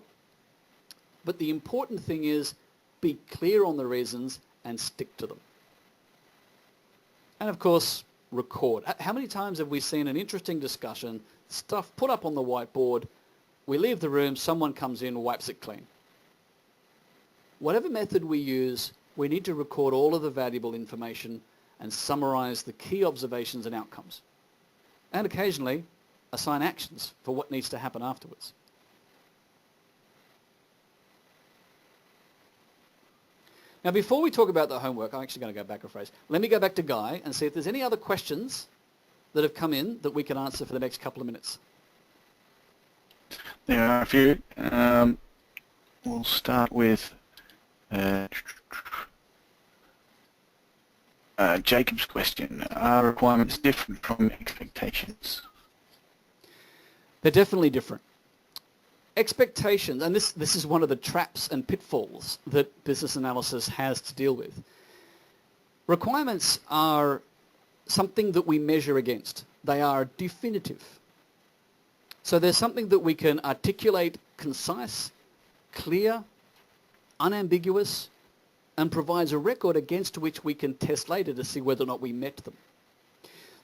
but the important thing is be clear on the reasons and stick to them. And of course, record. How many times have we seen an interesting discussion, stuff put up on the whiteboard, we leave the room, someone comes in, wipes it clean? Whatever method we use, we need to record all of the valuable information and summarize the key observations and outcomes. And occasionally, assign actions for what needs to happen afterwards. Now, before we talk about the homework, I'm actually going to go back a phrase. Let me go back to Guy and see if there's any other questions that have come in that we can answer for the next couple of minutes? There are a few. We'll start with Jacob's question. Are requirements different from expectations? They're definitely different. Expectations, and this is one of the traps and pitfalls that business analysis has to deal with. Requirements are something that we measure against. They are definitive. So there's something that we can articulate concise, clear, unambiguous, and provides a record against which we can test later to see whether or not we met them.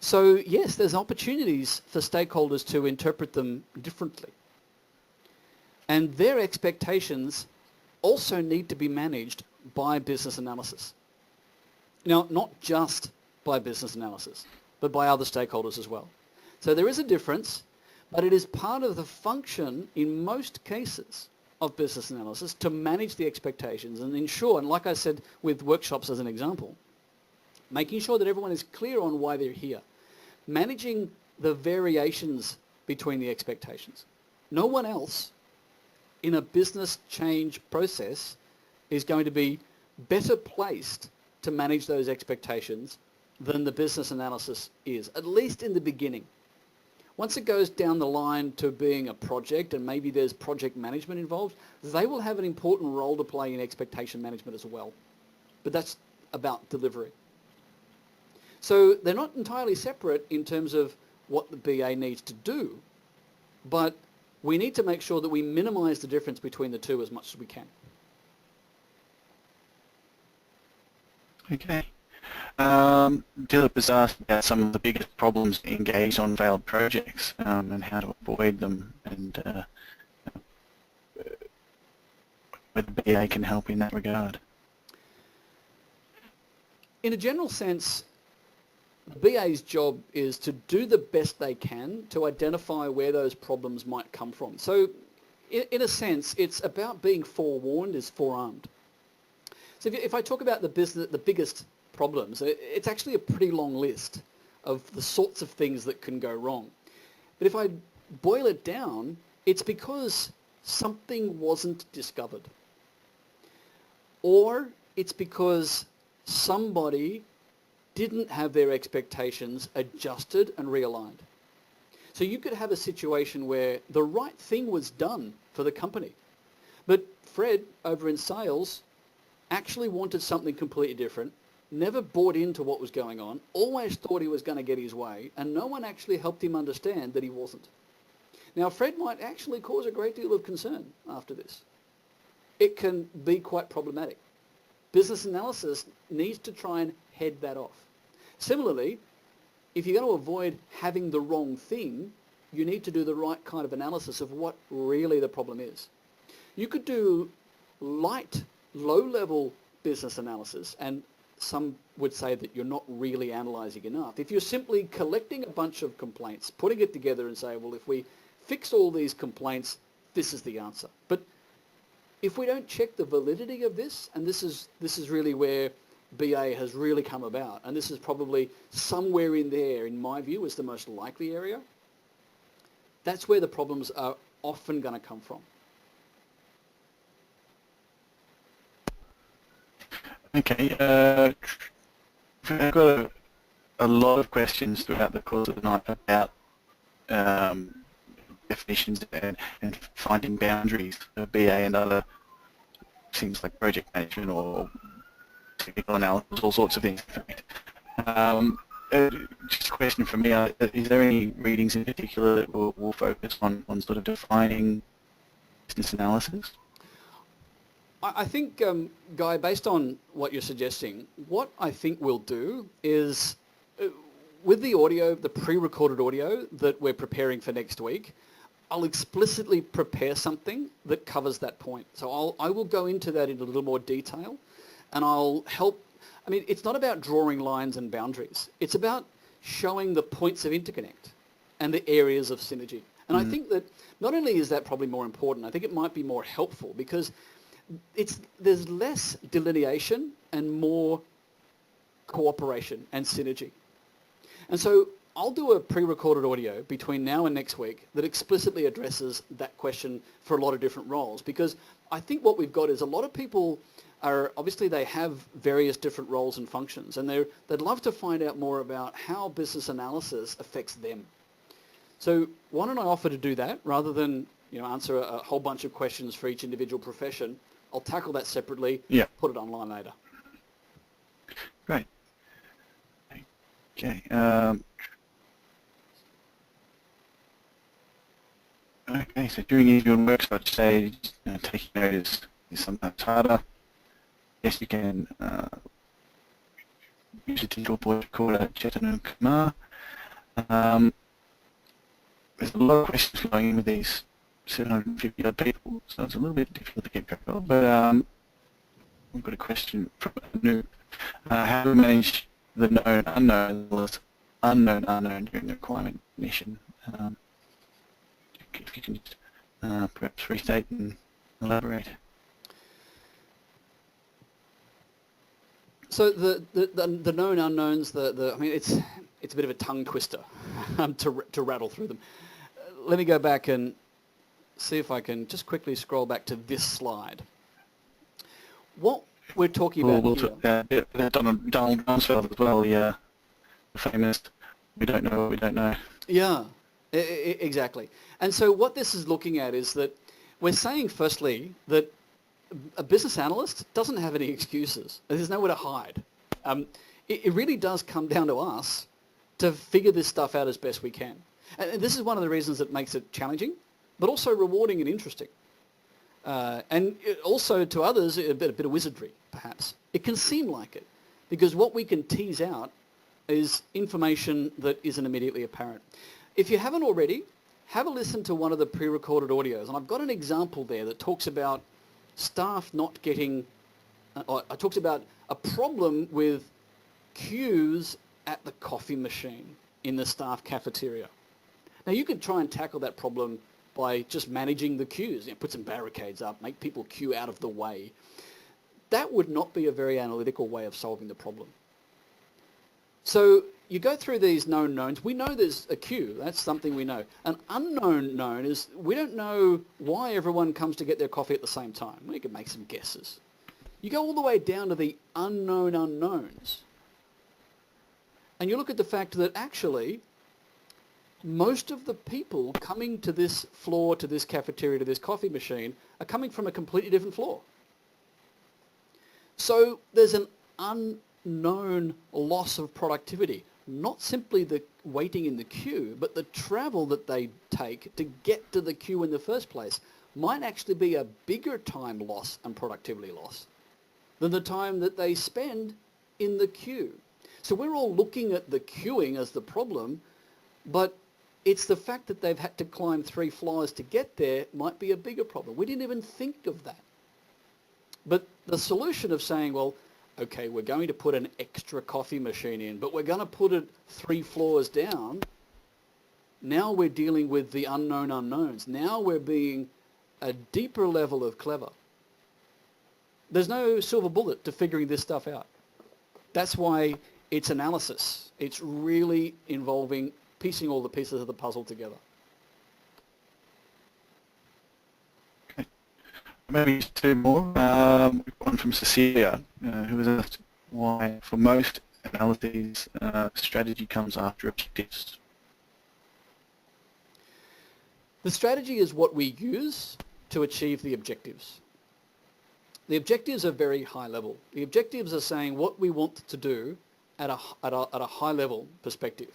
So yes, there's opportunities for stakeholders to interpret them differently. And their expectations also need to be managed by business analysis. Now, not just by business analysis, but by other stakeholders as well. So there is a difference, but it is part of the function in most cases of business analysis to manage the expectations and ensure, and like I said with workshops as an example, making sure that everyone is clear on why they're here, managing the variations between the expectations. No one else in a business change process is going to be better placed to manage those expectations than the business analysis is, at least in the beginning. Once it goes down the line to being a project and maybe there's project management involved, they will have an important role to play in expectation management as well. But that's about delivery. So they're not entirely separate in terms of what the BA needs to do, but we need to make sure that we minimize the difference between the two as much as we can. Okay. Dilip has asked about some of the biggest problems engaged on failed projects and how to avoid them, and whether BA can help in that regard. In a general sense, BA's job is to do the best they can to identify where those problems might come from. So in a sense, it's about being forewarned is forearmed. So if I talk about the biggest problems, it's actually a pretty long list of the sorts of things that can go wrong. But if I boil it down, it's because something wasn't discovered. Or it's because somebody didn't have their expectations adjusted and realigned. So you could have a situation where the right thing was done for the company, but Fred over in sales actually wanted something completely different, never bought into what was going on, always thought he was going to get his way, and no one actually helped him understand that he wasn't. Now, Fred might actually cause a great deal of concern after this. It can be quite problematic. Business analysis needs to try and head that off. Similarly, if you're going to avoid having the wrong thing, you need to do the right kind of analysis of what really the problem is. You could do light, low-level business analysis, and some would say that you're not really analysing enough. If you're simply collecting a bunch of complaints, putting it together and say, well, if we fix all these complaints, this is the answer. But if we don't check the validity of this, and this is really where BA has really come about, and this is probably somewhere in there, in my view, is the most likely area, that's where the problems are often going to come from. Okay, I've got a lot of questions throughout the course of the night about definitions and finding boundaries for BA and other things like project management or technical analysis, all sorts of things. Just a question from me, is there any readings in particular that will focus on sort of defining business analysis? I think, Guy, based on what you're suggesting, what I think we'll do is, with the audio, the pre-recorded audio that we're preparing for next week, I'll explicitly prepare something that covers that point. So I will go into that in a little more detail, and I'll help. I mean, it's not about drawing lines and boundaries. It's about showing the points of interconnect and the areas of synergy. And I think that not only is that probably more important, I think it might be more helpful because there's less delineation and more cooperation and synergy. And so I'll do a pre-recorded audio between now and next week that explicitly addresses that question for a lot of different roles, because I think what we've got is a lot of people are, obviously they have various different roles and functions, and they'd love to find out more about how business analysis affects them. So why don't I offer to do that rather than answer a whole bunch of questions for each individual profession. I'll tackle that separately, put it online later. Great. Okay. Okay, so during individual works, I'd say taking note is sometimes harder. Yes, you can use a digital board recorder, Chetan Kumar. There's a lot of questions going in with these 750 odd people, so it's a little bit difficult to keep track of. But we've got a question from Anu. How do we manage the known unknown as well as unknown during the requirement mission? If you can just perhaps restate and elaborate. So the known unknowns, I mean, it's a bit of a tongue twister to rattle through them. Let me go back and see if I can just quickly scroll back to this slide. What we're talking about here... Donald Rumsfeld as well, the famous, we don't know what we don't know. Yeah, exactly. And so what this is looking at is that we're saying, firstly, that a business analyst doesn't have any excuses. There's nowhere to hide. It really does come down to us to figure this stuff out as best we can. And this is one of the reasons that makes it challenging, but also rewarding and interesting. And also to others, a bit of wizardry, perhaps. It can seem like it, because what we can tease out is information that isn't immediately apparent. If you haven't already, have a listen to one of the pre-recorded audios. And I've got an example there that talks about staff not getting, talks about a problem with queues at the coffee machine in the staff cafeteria. Now you could try and tackle that problem by just managing the queues, put some barricades up, make people queue out of the way. That would not be a very analytical way of solving the problem. So you go through these known knowns. We know there's a queue. That's something we know. An unknown known is we don't know why everyone comes to get their coffee at the same time. We can make some guesses. You go all the way down to the unknown unknowns. And you look at the fact that actually most of the people coming to this floor, to this cafeteria, to this coffee machine are coming from a completely different floor. So there's an unknown loss of productivity, not simply the waiting in the queue, but the travel that they take to get to the queue in the first place might actually be a bigger time loss and productivity loss than the time that they spend in the queue. So we're all looking at the queuing as the problem, but it's the fact that they've had to climb 3 floors to get there might be a bigger problem. We didn't even think of that. But the solution of saying, well, okay, we're going to put an extra coffee machine in, but we're going to put it 3 floors down, now we're dealing with the unknown unknowns. Now we're being a deeper level of clever. There's no silver bullet to figuring this stuff out. That's why it's analysis. It's really involving piecing all the pieces of the puzzle together. Okay. Maybe 2 more. One from Cecilia, who was asked why, for most analyses, strategy comes after objectives. The strategy is what we use to achieve the objectives. The objectives are very high level. The objectives are saying what we want to do at a high level perspective.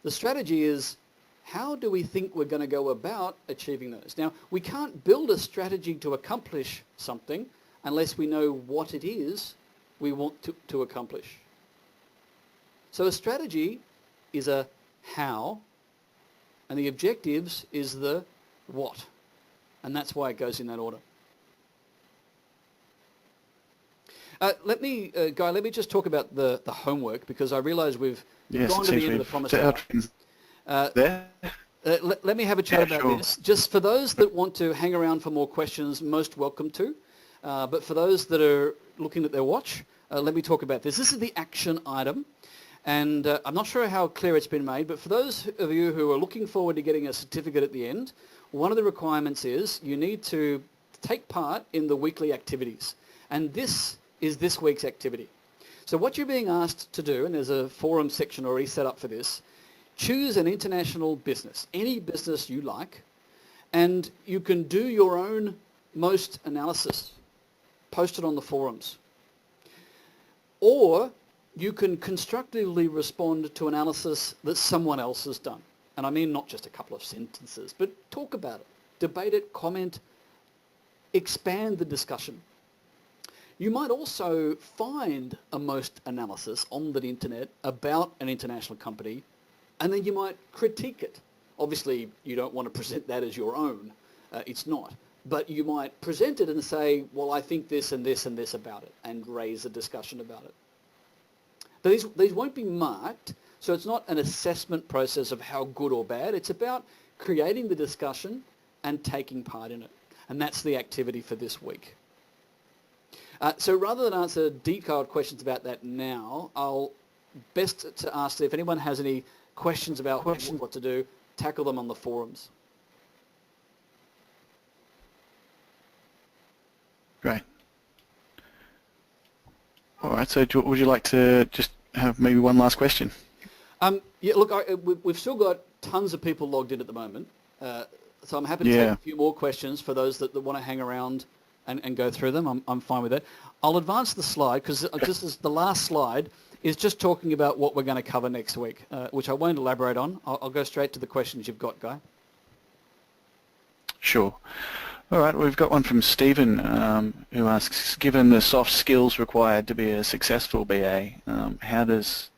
The strategy is how do we think we're going to go about achieving those? Now, we can't build a strategy to accomplish something unless we know what it is we want to accomplish. So a strategy is a how, and the objectives is the what. And that's why it goes in that order. Let me just talk about the homework, because I realise we've gone to the end of the promised hour. Let me have a chat about this. Just for those that want to hang around for more questions, most welcome to. But for those that are looking at their watch, let me talk about this. This is the action item. And I'm not sure how clear it's been made, but for those of you who are looking forward to getting a certificate at the end, one of the requirements is you need to take part in the weekly activities. And this is this week's activity. So what you're being asked to do, and there's a forum section already set up for this, choose an international business, any business you like, and you can do your own most analysis, post it on the forums. Or you can constructively respond to analysis that someone else has done. And I mean not just a couple of sentences, but talk about it, debate it, comment, expand the discussion. You might also find a most analysis on the internet about an international company, and then you might critique it. Obviously, you don't want to present that as your own. It's not. But you might present it and say, well, I think this and this and this about it, and raise a discussion about it. These won't be marked, so it's not an assessment process of how good or bad. It's about creating the discussion and taking part in it. And that's the activity for this week. So rather than answer detailed questions about that now, I'll best to ask if anyone has any questions about what to do, tackle them on the forums. Great. All right, so would you like to just have maybe one last question? Yeah, look, we've still got tons of people logged in at the moment, so I'm happy to take a few more questions for those that want to hang around and go through them. I'm fine with that. I'll advance the slide because this is the last slide is just talking about what we're going to cover next week, which I won't elaborate on. I'll go straight to the questions you've got, Guy. Sure. All right, we've got one from Stephen who asks, given the soft skills required to be a successful BA, how does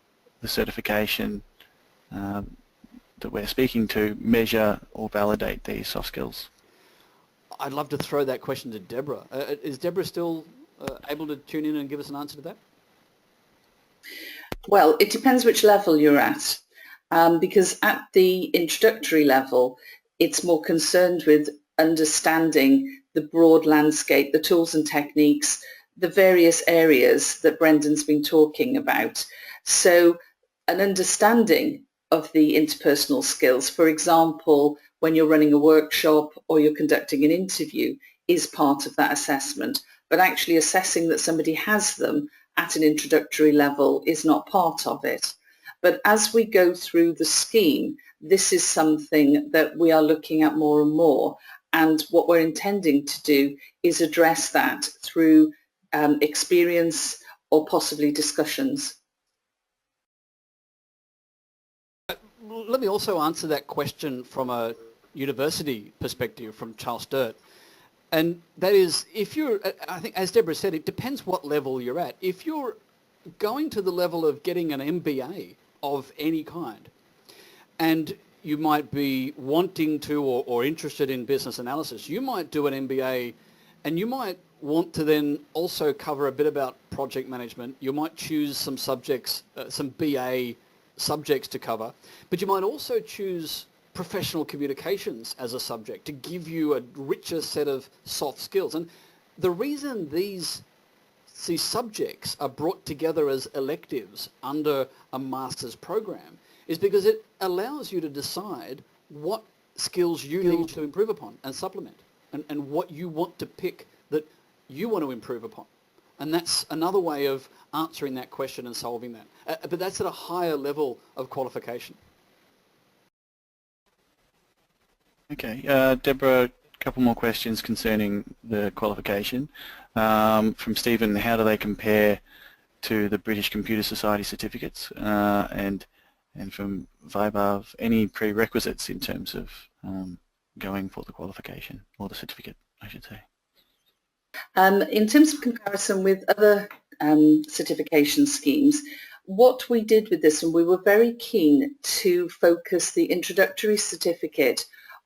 the certification that we're speaking to measure or validate these soft skills? I'd love to throw that question to Deborah. Is Deborah still able to tune in and give us an answer to that? Well, it depends which level you're at, because at the introductory level, it's more concerned with understanding the broad landscape, the tools and techniques, the various areas that Brendan's been talking about. So an understanding of the interpersonal skills, for example, when you're running a workshop or you're conducting an interview, is part of that assessment. But actually assessing that somebody has them at an introductory level is not part of it. But as we go through the scheme, this is something that we are looking at more and more. And what we're intending to do is address that through experience or possibly discussions. Let me also answer that question from a university perspective from Charles Sturt. And that is, if you're, I think as Deborah said, it depends what level you're at. If you're going to the level of getting an MBA of any kind, and you might be wanting to or interested in business analysis, you might do an MBA and you might want to then also cover a bit about project management. You might choose some subjects, some BA subjects to cover, but you might also choose professional communications as a subject to give you a richer set of soft skills. And the reason these subjects are brought together as electives under a master's program is because it allows you to decide what skills you need to improve upon and supplement, and what you want to pick that you want to improve upon. And that's another way of answering that question and solving that. But that's at a higher level of qualification. Okay, Deborah, a couple more questions concerning the qualification. From Stephen, how do they compare to the British Computer Society certificates? And from Vaibhav, any prerequisites in terms of going for the qualification, or the certificate, I should say? In terms of comparison with other certification schemes, what we did with this, and we were very keen to focus the introductory certificate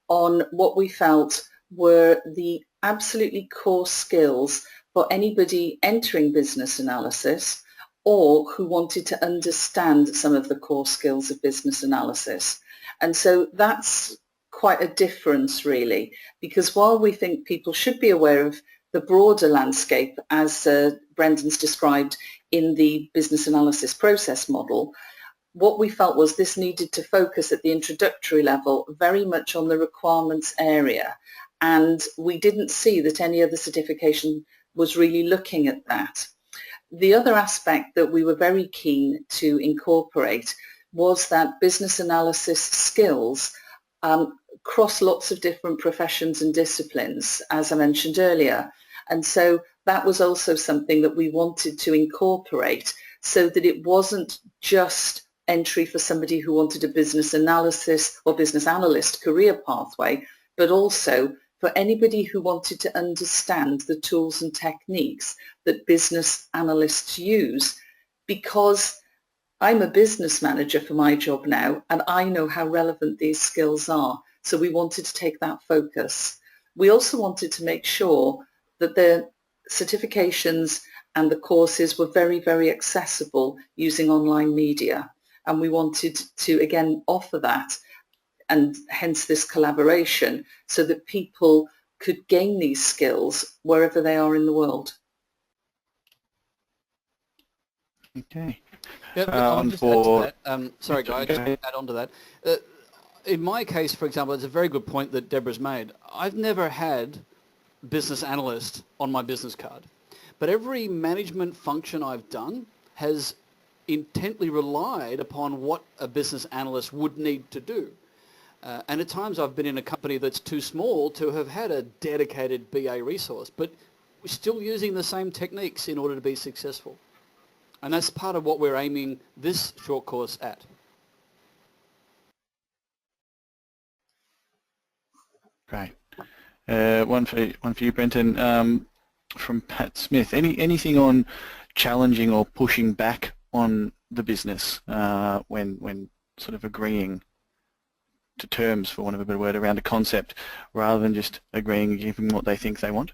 on what we felt were the absolutely core skills for anybody entering business analysis or who wanted to understand some of the core skills of business analysis. And so that's quite a difference really, because while we think people should be aware of the broader landscape as Brendan's described in the business analysis process model, what we felt was this needed to focus at the introductory level very much on the requirements area, and we didn't see that any other certification was really looking at that. The other aspect that we were very keen to incorporate was that business analysis skills cross lots of different professions and disciplines, as I mentioned earlier. And so that was also something that we wanted to incorporate, so that it wasn't just entry for somebody who wanted a business analysis or business analyst career pathway, but also for anybody who wanted to understand the tools and techniques that business analysts use, because I'm a business manager for my job now, and I know how relevant these skills are. So we wanted to take that focus. We also wanted to make sure that the certifications and the courses were very, very accessible using online media. And we wanted to, again, offer that, and hence this collaboration, so that people could gain these skills wherever they are in the world. Okay. Yeah, I'll just add to that. Sorry, Guy, just add on to that. In my case, for example, it's a very good point that Deborah's made. I've never had business analyst on my business card, but every management function I've done has intently relied upon what a business analyst would need to do. And at times I've been in a company that's too small to have had a dedicated BA resource, but we're still using the same techniques in order to be successful. And that's part of what we're aiming this short course at. Great. One for you, Brenton, from Pat Smith. Anything on challenging or pushing back on the business when sort of agreeing to terms, for want of a better word, around a concept, rather than just agreeing and giving what they think they want?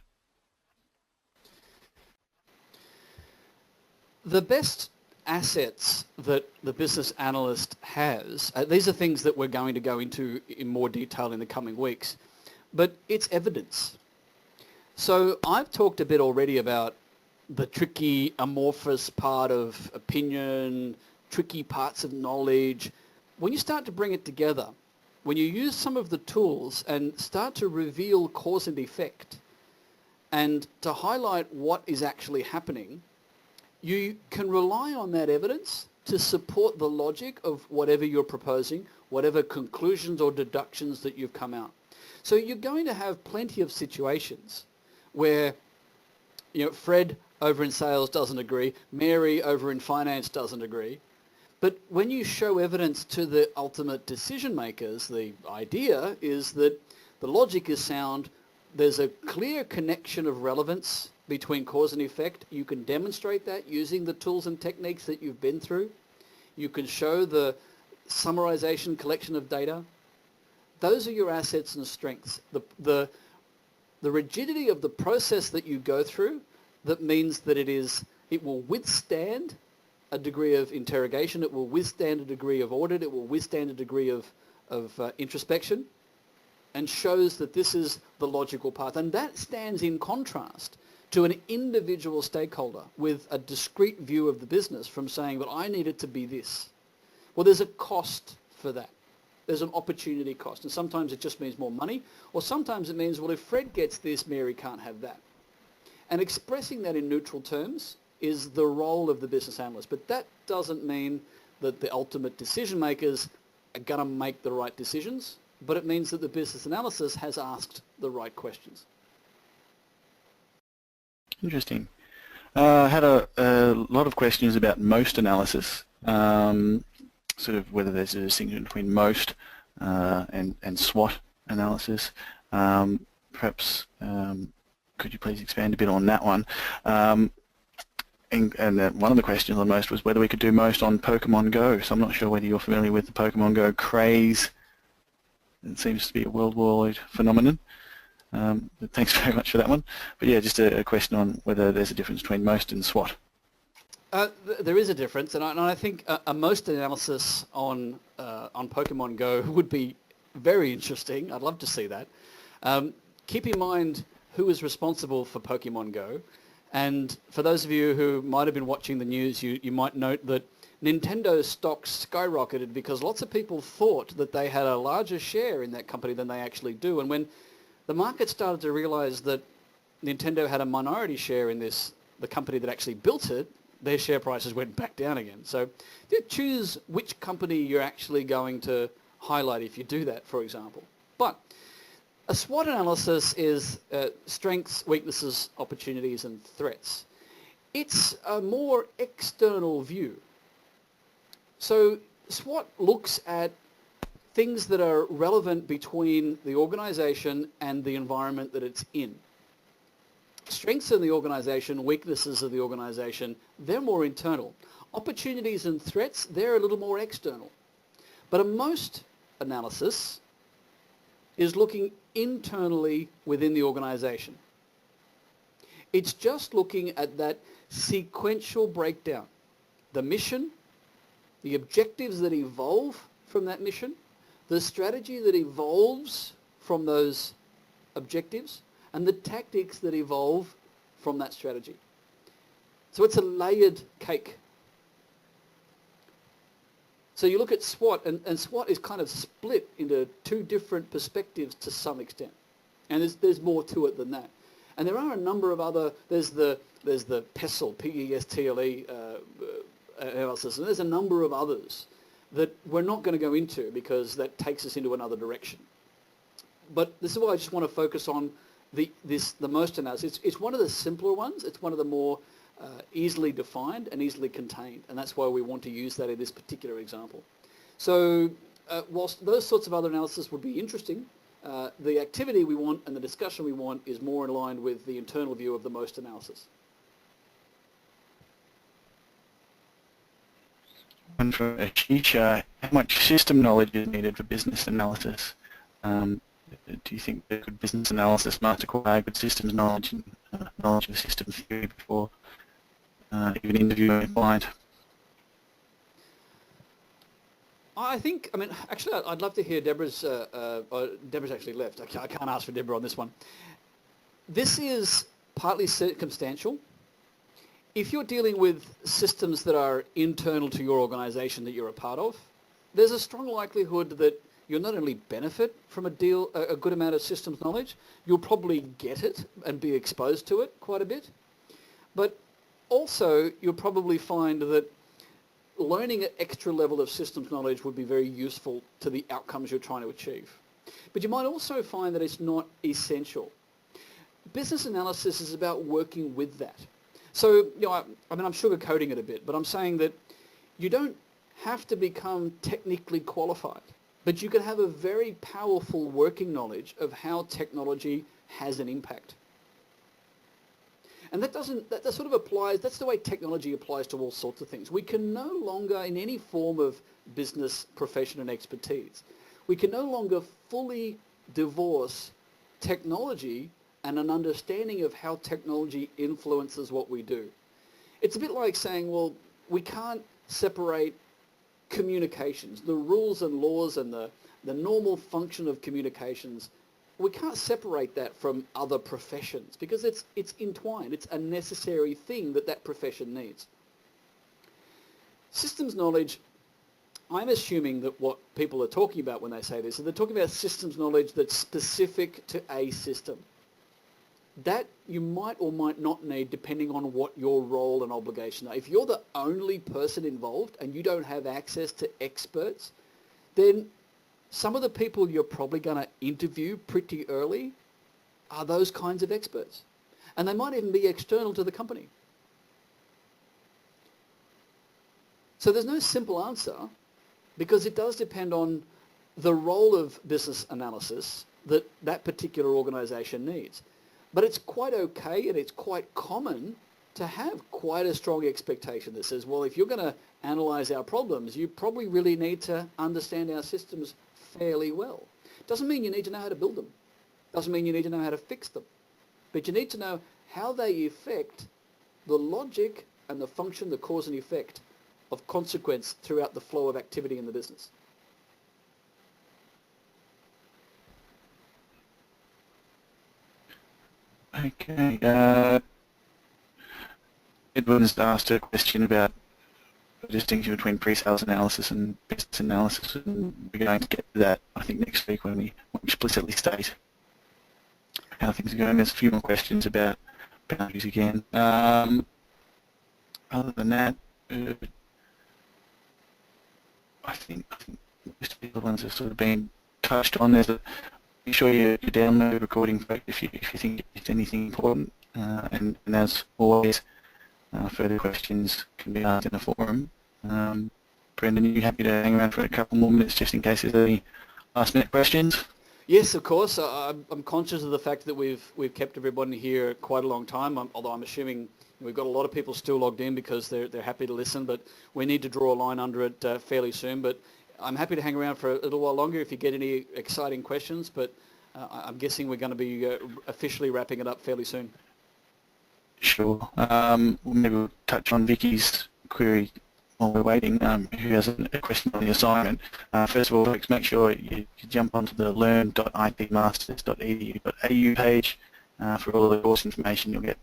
The best assets that the business analyst has, these are things that we're going to go into in more detail in the coming weeks, but it's evidence. So I've talked a bit already about the tricky, amorphous part of opinion, tricky parts of knowledge. When you start to bring it together, when you use some of the tools and start to reveal cause and effect and to highlight what is actually happening, you can rely on that evidence to support the logic of whatever you're proposing, whatever conclusions or deductions that you've come out. So you're going to have plenty of situations where, Fred over in sales doesn't agree, Mary over in finance doesn't agree. But when you show evidence to the ultimate decision makers, the idea is that the logic is sound, there's a clear connection of relevance between cause and effect. You can demonstrate that using the tools and techniques that you've been through. You can show the summarization, collection of data. Those are your assets and strengths. The rigidity of the process that you go through, that means that it will withstand a degree of interrogation, it will withstand a degree of audit, it will withstand a degree of introspection, and shows that this is the logical path. And that stands in contrast to an individual stakeholder with a discrete view of the business from saying, but I need it to be this. Well, there's a cost for that. There's an opportunity cost. And sometimes it just means more money, or sometimes it means, well, if Fred gets this, Mary can't have that. And expressing that in neutral terms is the role of the business analyst. But that doesn't mean that the ultimate decision makers are going to make the right decisions, but it means that the business analysis has asked the right questions. Interesting. I had a lot of questions about most analysis, sort of whether there's a distinction between most and SWOT analysis. Perhaps could you please expand a bit on that one? And one of the questions on most was whether we could do most on Pokemon Go. So I'm not sure whether you're familiar with the Pokemon Go craze. It seems to be a worldwide phenomenon. But thanks very much for that one. But yeah, just a question on whether there's a difference between most and SWOT. There is a difference, and I think a most analysis on Pokemon Go would be very interesting. I'd love to see that. Keep in mind who is responsible for Pokemon Go. And for those of you who might have been watching the news, you might note that Nintendo stock skyrocketed because lots of people thought that they had a larger share in that company than they actually do. And when the market started to realize that Nintendo had a minority share in this, the company that actually built it, their share prices went back down again. So you choose which company you're actually going to highlight if you do that, for example. But a SWOT analysis is strengths, weaknesses, opportunities, and threats. It's a more external view. So SWOT looks at things that are relevant between the organization and the environment that it's in. Strengths of the organization, weaknesses of the organization, they're more internal. Opportunities and threats, they're a little more external. But a most analysis is looking internally within the organization. It's just looking at that sequential breakdown. The mission, the objectives that evolve from that mission, the strategy that evolves from those objectives, and the tactics that evolve from that strategy. So it's a layered cake. So you look at SWOT, and SWOT is kind of split into two different perspectives to some extent. And there's more to it than that. And there are a number of other, there's the PESTLE, P-E-S-T-L-E analysis, and there's a number of others that we're not going to go into because that takes us into another direction. But this is why I just want to focus on the most analysis. It's one of the simpler ones. It's one of the more easily defined and easily contained, and that's why we want to use that in this particular example. So whilst those sorts of other analysis would be interesting, the activity we want and the discussion we want is more in line with the internal view of the most analysis. One from Ashish, how much system knowledge is needed for business analysis? Do you think that good business analysis must acquire good systems knowledge and knowledge of system theory before even interviewing a client? I think, actually, I'd love to hear Deborah's, Deborah's actually left. I can't ask for Deborah on this one. This is partly circumstantial. If you're dealing with systems that are internal to your organization that you're a part of, there's a strong likelihood that you'll not only benefit from a good amount of systems knowledge, you'll probably get it and be exposed to it quite a bit. But also, you'll probably find that learning an extra level of systems knowledge would be very useful to the outcomes you're trying to achieve. But you might also find that it's not essential. Business analysis is about working with that. So, I'm sugarcoating it a bit, but I'm saying that you don't have to become technically qualified, but you can have a very powerful working knowledge of how technology has an impact. And that sort of applies, that's the way technology applies to all sorts of things. We can no longer, in any form of business, profession and expertise, we can no longer fully divorce technology and an understanding of how technology influences what we do. It's a bit like saying, well, we can't separate communications, the rules and laws and the normal function of communications. We can't separate that from other professions because it's entwined. It's a necessary thing that profession needs. Systems knowledge, I'm assuming that what people are talking about when they say this, is they're talking about systems knowledge that's specific to a system. That you might or might not need depending on what your role and obligation are. If you're the only person involved and you don't have access to experts, then some of the people you're probably going to interview pretty early are those kinds of experts. And they might even be external to the company. So there's no simple answer because it does depend on the role of business analysis that particular organization needs. But it's quite okay and it's quite common to have quite a strong expectation that says, well, if you're going to analyze our problems, you probably really need to understand our systems fairly well. Doesn't mean you need to know how to build them. Doesn't mean you need to know how to fix them. But you need to know how they affect the logic and the function, the cause and effect of consequence throughout the flow of activity in the business. Okay. Edwin's asked a question about distinction between pre-sales analysis and business analysis, and we're going to get to that, I think, next week when we explicitly state how things are going. There's a few more questions about boundaries again. Other than that, I think most of the other ones have sort of been touched on. Be sure you download the recording if you think it's anything important, and as always, further questions can be asked in the forum. Brendan, are you happy to hang around for a couple more minutes just in case there's any last minute questions? Yes, of course. I'm conscious of the fact that we've kept everybody here quite a long time, although I'm assuming we've got a lot of people still logged in because they're happy to listen, but we need to draw a line under it fairly soon. But I'm happy to hang around for a little while longer if you get any exciting questions, but I'm guessing we're going to be officially wrapping it up fairly soon. Sure. Maybe we'll touch on Vicky's query while we're waiting, who has a question on the assignment. First of all, folks, make sure you jump onto the learn.itmasters.edu.au page for all the course information. You'll get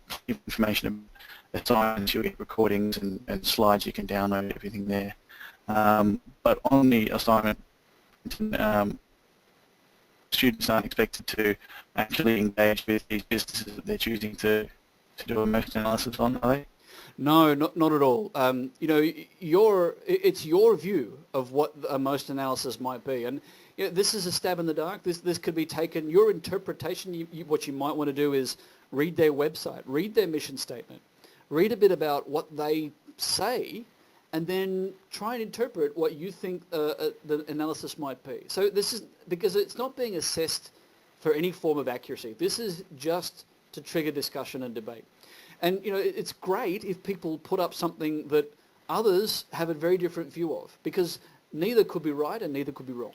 information about assignments, you'll get recordings and slides you can download, everything there. But on the assignment, students aren't expected to actually engage with these businesses that they're choosing to do a most analysis on, are they? No, not at all. It's your view of what a most analysis might be, and this is a stab in the dark. This could be taken. Your interpretation. What you might want to do is read their website, read their mission statement, read a bit about what they say, and then try and interpret what you think the analysis might be. So this is because it's not being assessed for any form of accuracy. This is just to trigger discussion and debate. And it's great if people put up something that others have a very different view of, because neither could be right and neither could be wrong.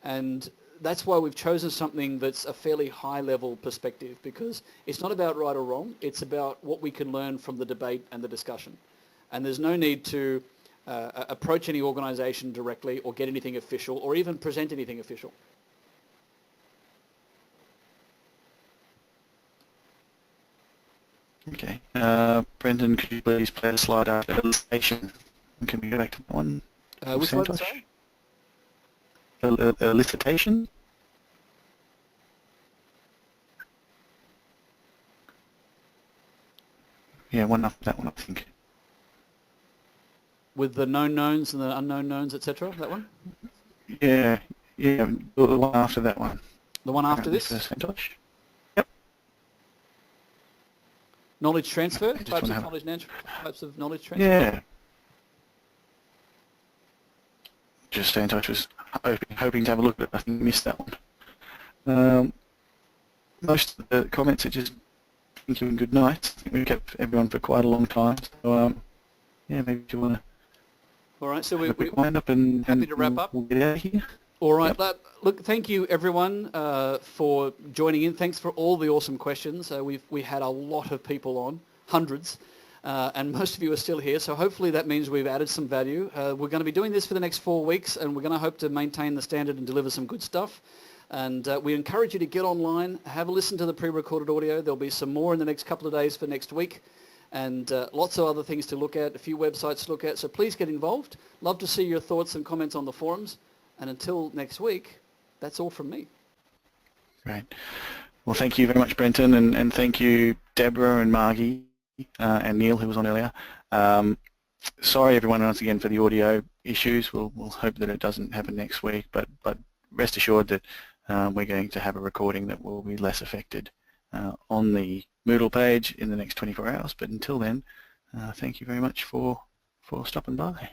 And that's why we've chosen something that's a fairly high-level perspective, because it's not about right or wrong. It's about what we can learn from the debate and the discussion. And there's no need to approach any organisation directly or get anything official or even present anything official. Okay. Brendan, could you please play the slide after elicitation? Can we go back to that one? Which one, sorry? Elicitation? Yeah, one after that one, I think. With the known knowns and the unknown knowns, etc. That one? Yeah, the one after that one. The one after this? Yep. Knowledge transfer? Types of knowledge transfer? Yeah. Just stay in touch with hoping to have a look, but I think we missed that one. Most of the comments are just thank you and good night. I think we kept everyone for quite a long time. So yeah, maybe you want to. All right, so we're wind up and happy to wrap up. We'll get out of here. All right, Yep. Look, thank you everyone for joining in. Thanks for all the awesome questions. We had a lot of people on, hundreds, and most of you are still here. So hopefully that means we've added some value. We're going to be doing this for the next 4 weeks, and we're going to hope to maintain the standard and deliver some good stuff. And we encourage you to get online, have a listen to the pre-recorded audio. There'll be some more in the next couple of days for next week. And lots of other things to look at, a few websites to look at. So please get involved. Love to see your thoughts and comments on the forums. And until next week, that's all from me. Great. Well, thank you very much, Brenton, and thank you, Deborah and Margie and Neil, who was on earlier. Sorry, everyone, once again, for the audio issues. We'll hope that it doesn't happen next week, but rest assured that we're going to have a recording that will be less affected on the Moodle page in the next 24 hours. But until then, thank you very much for stopping by.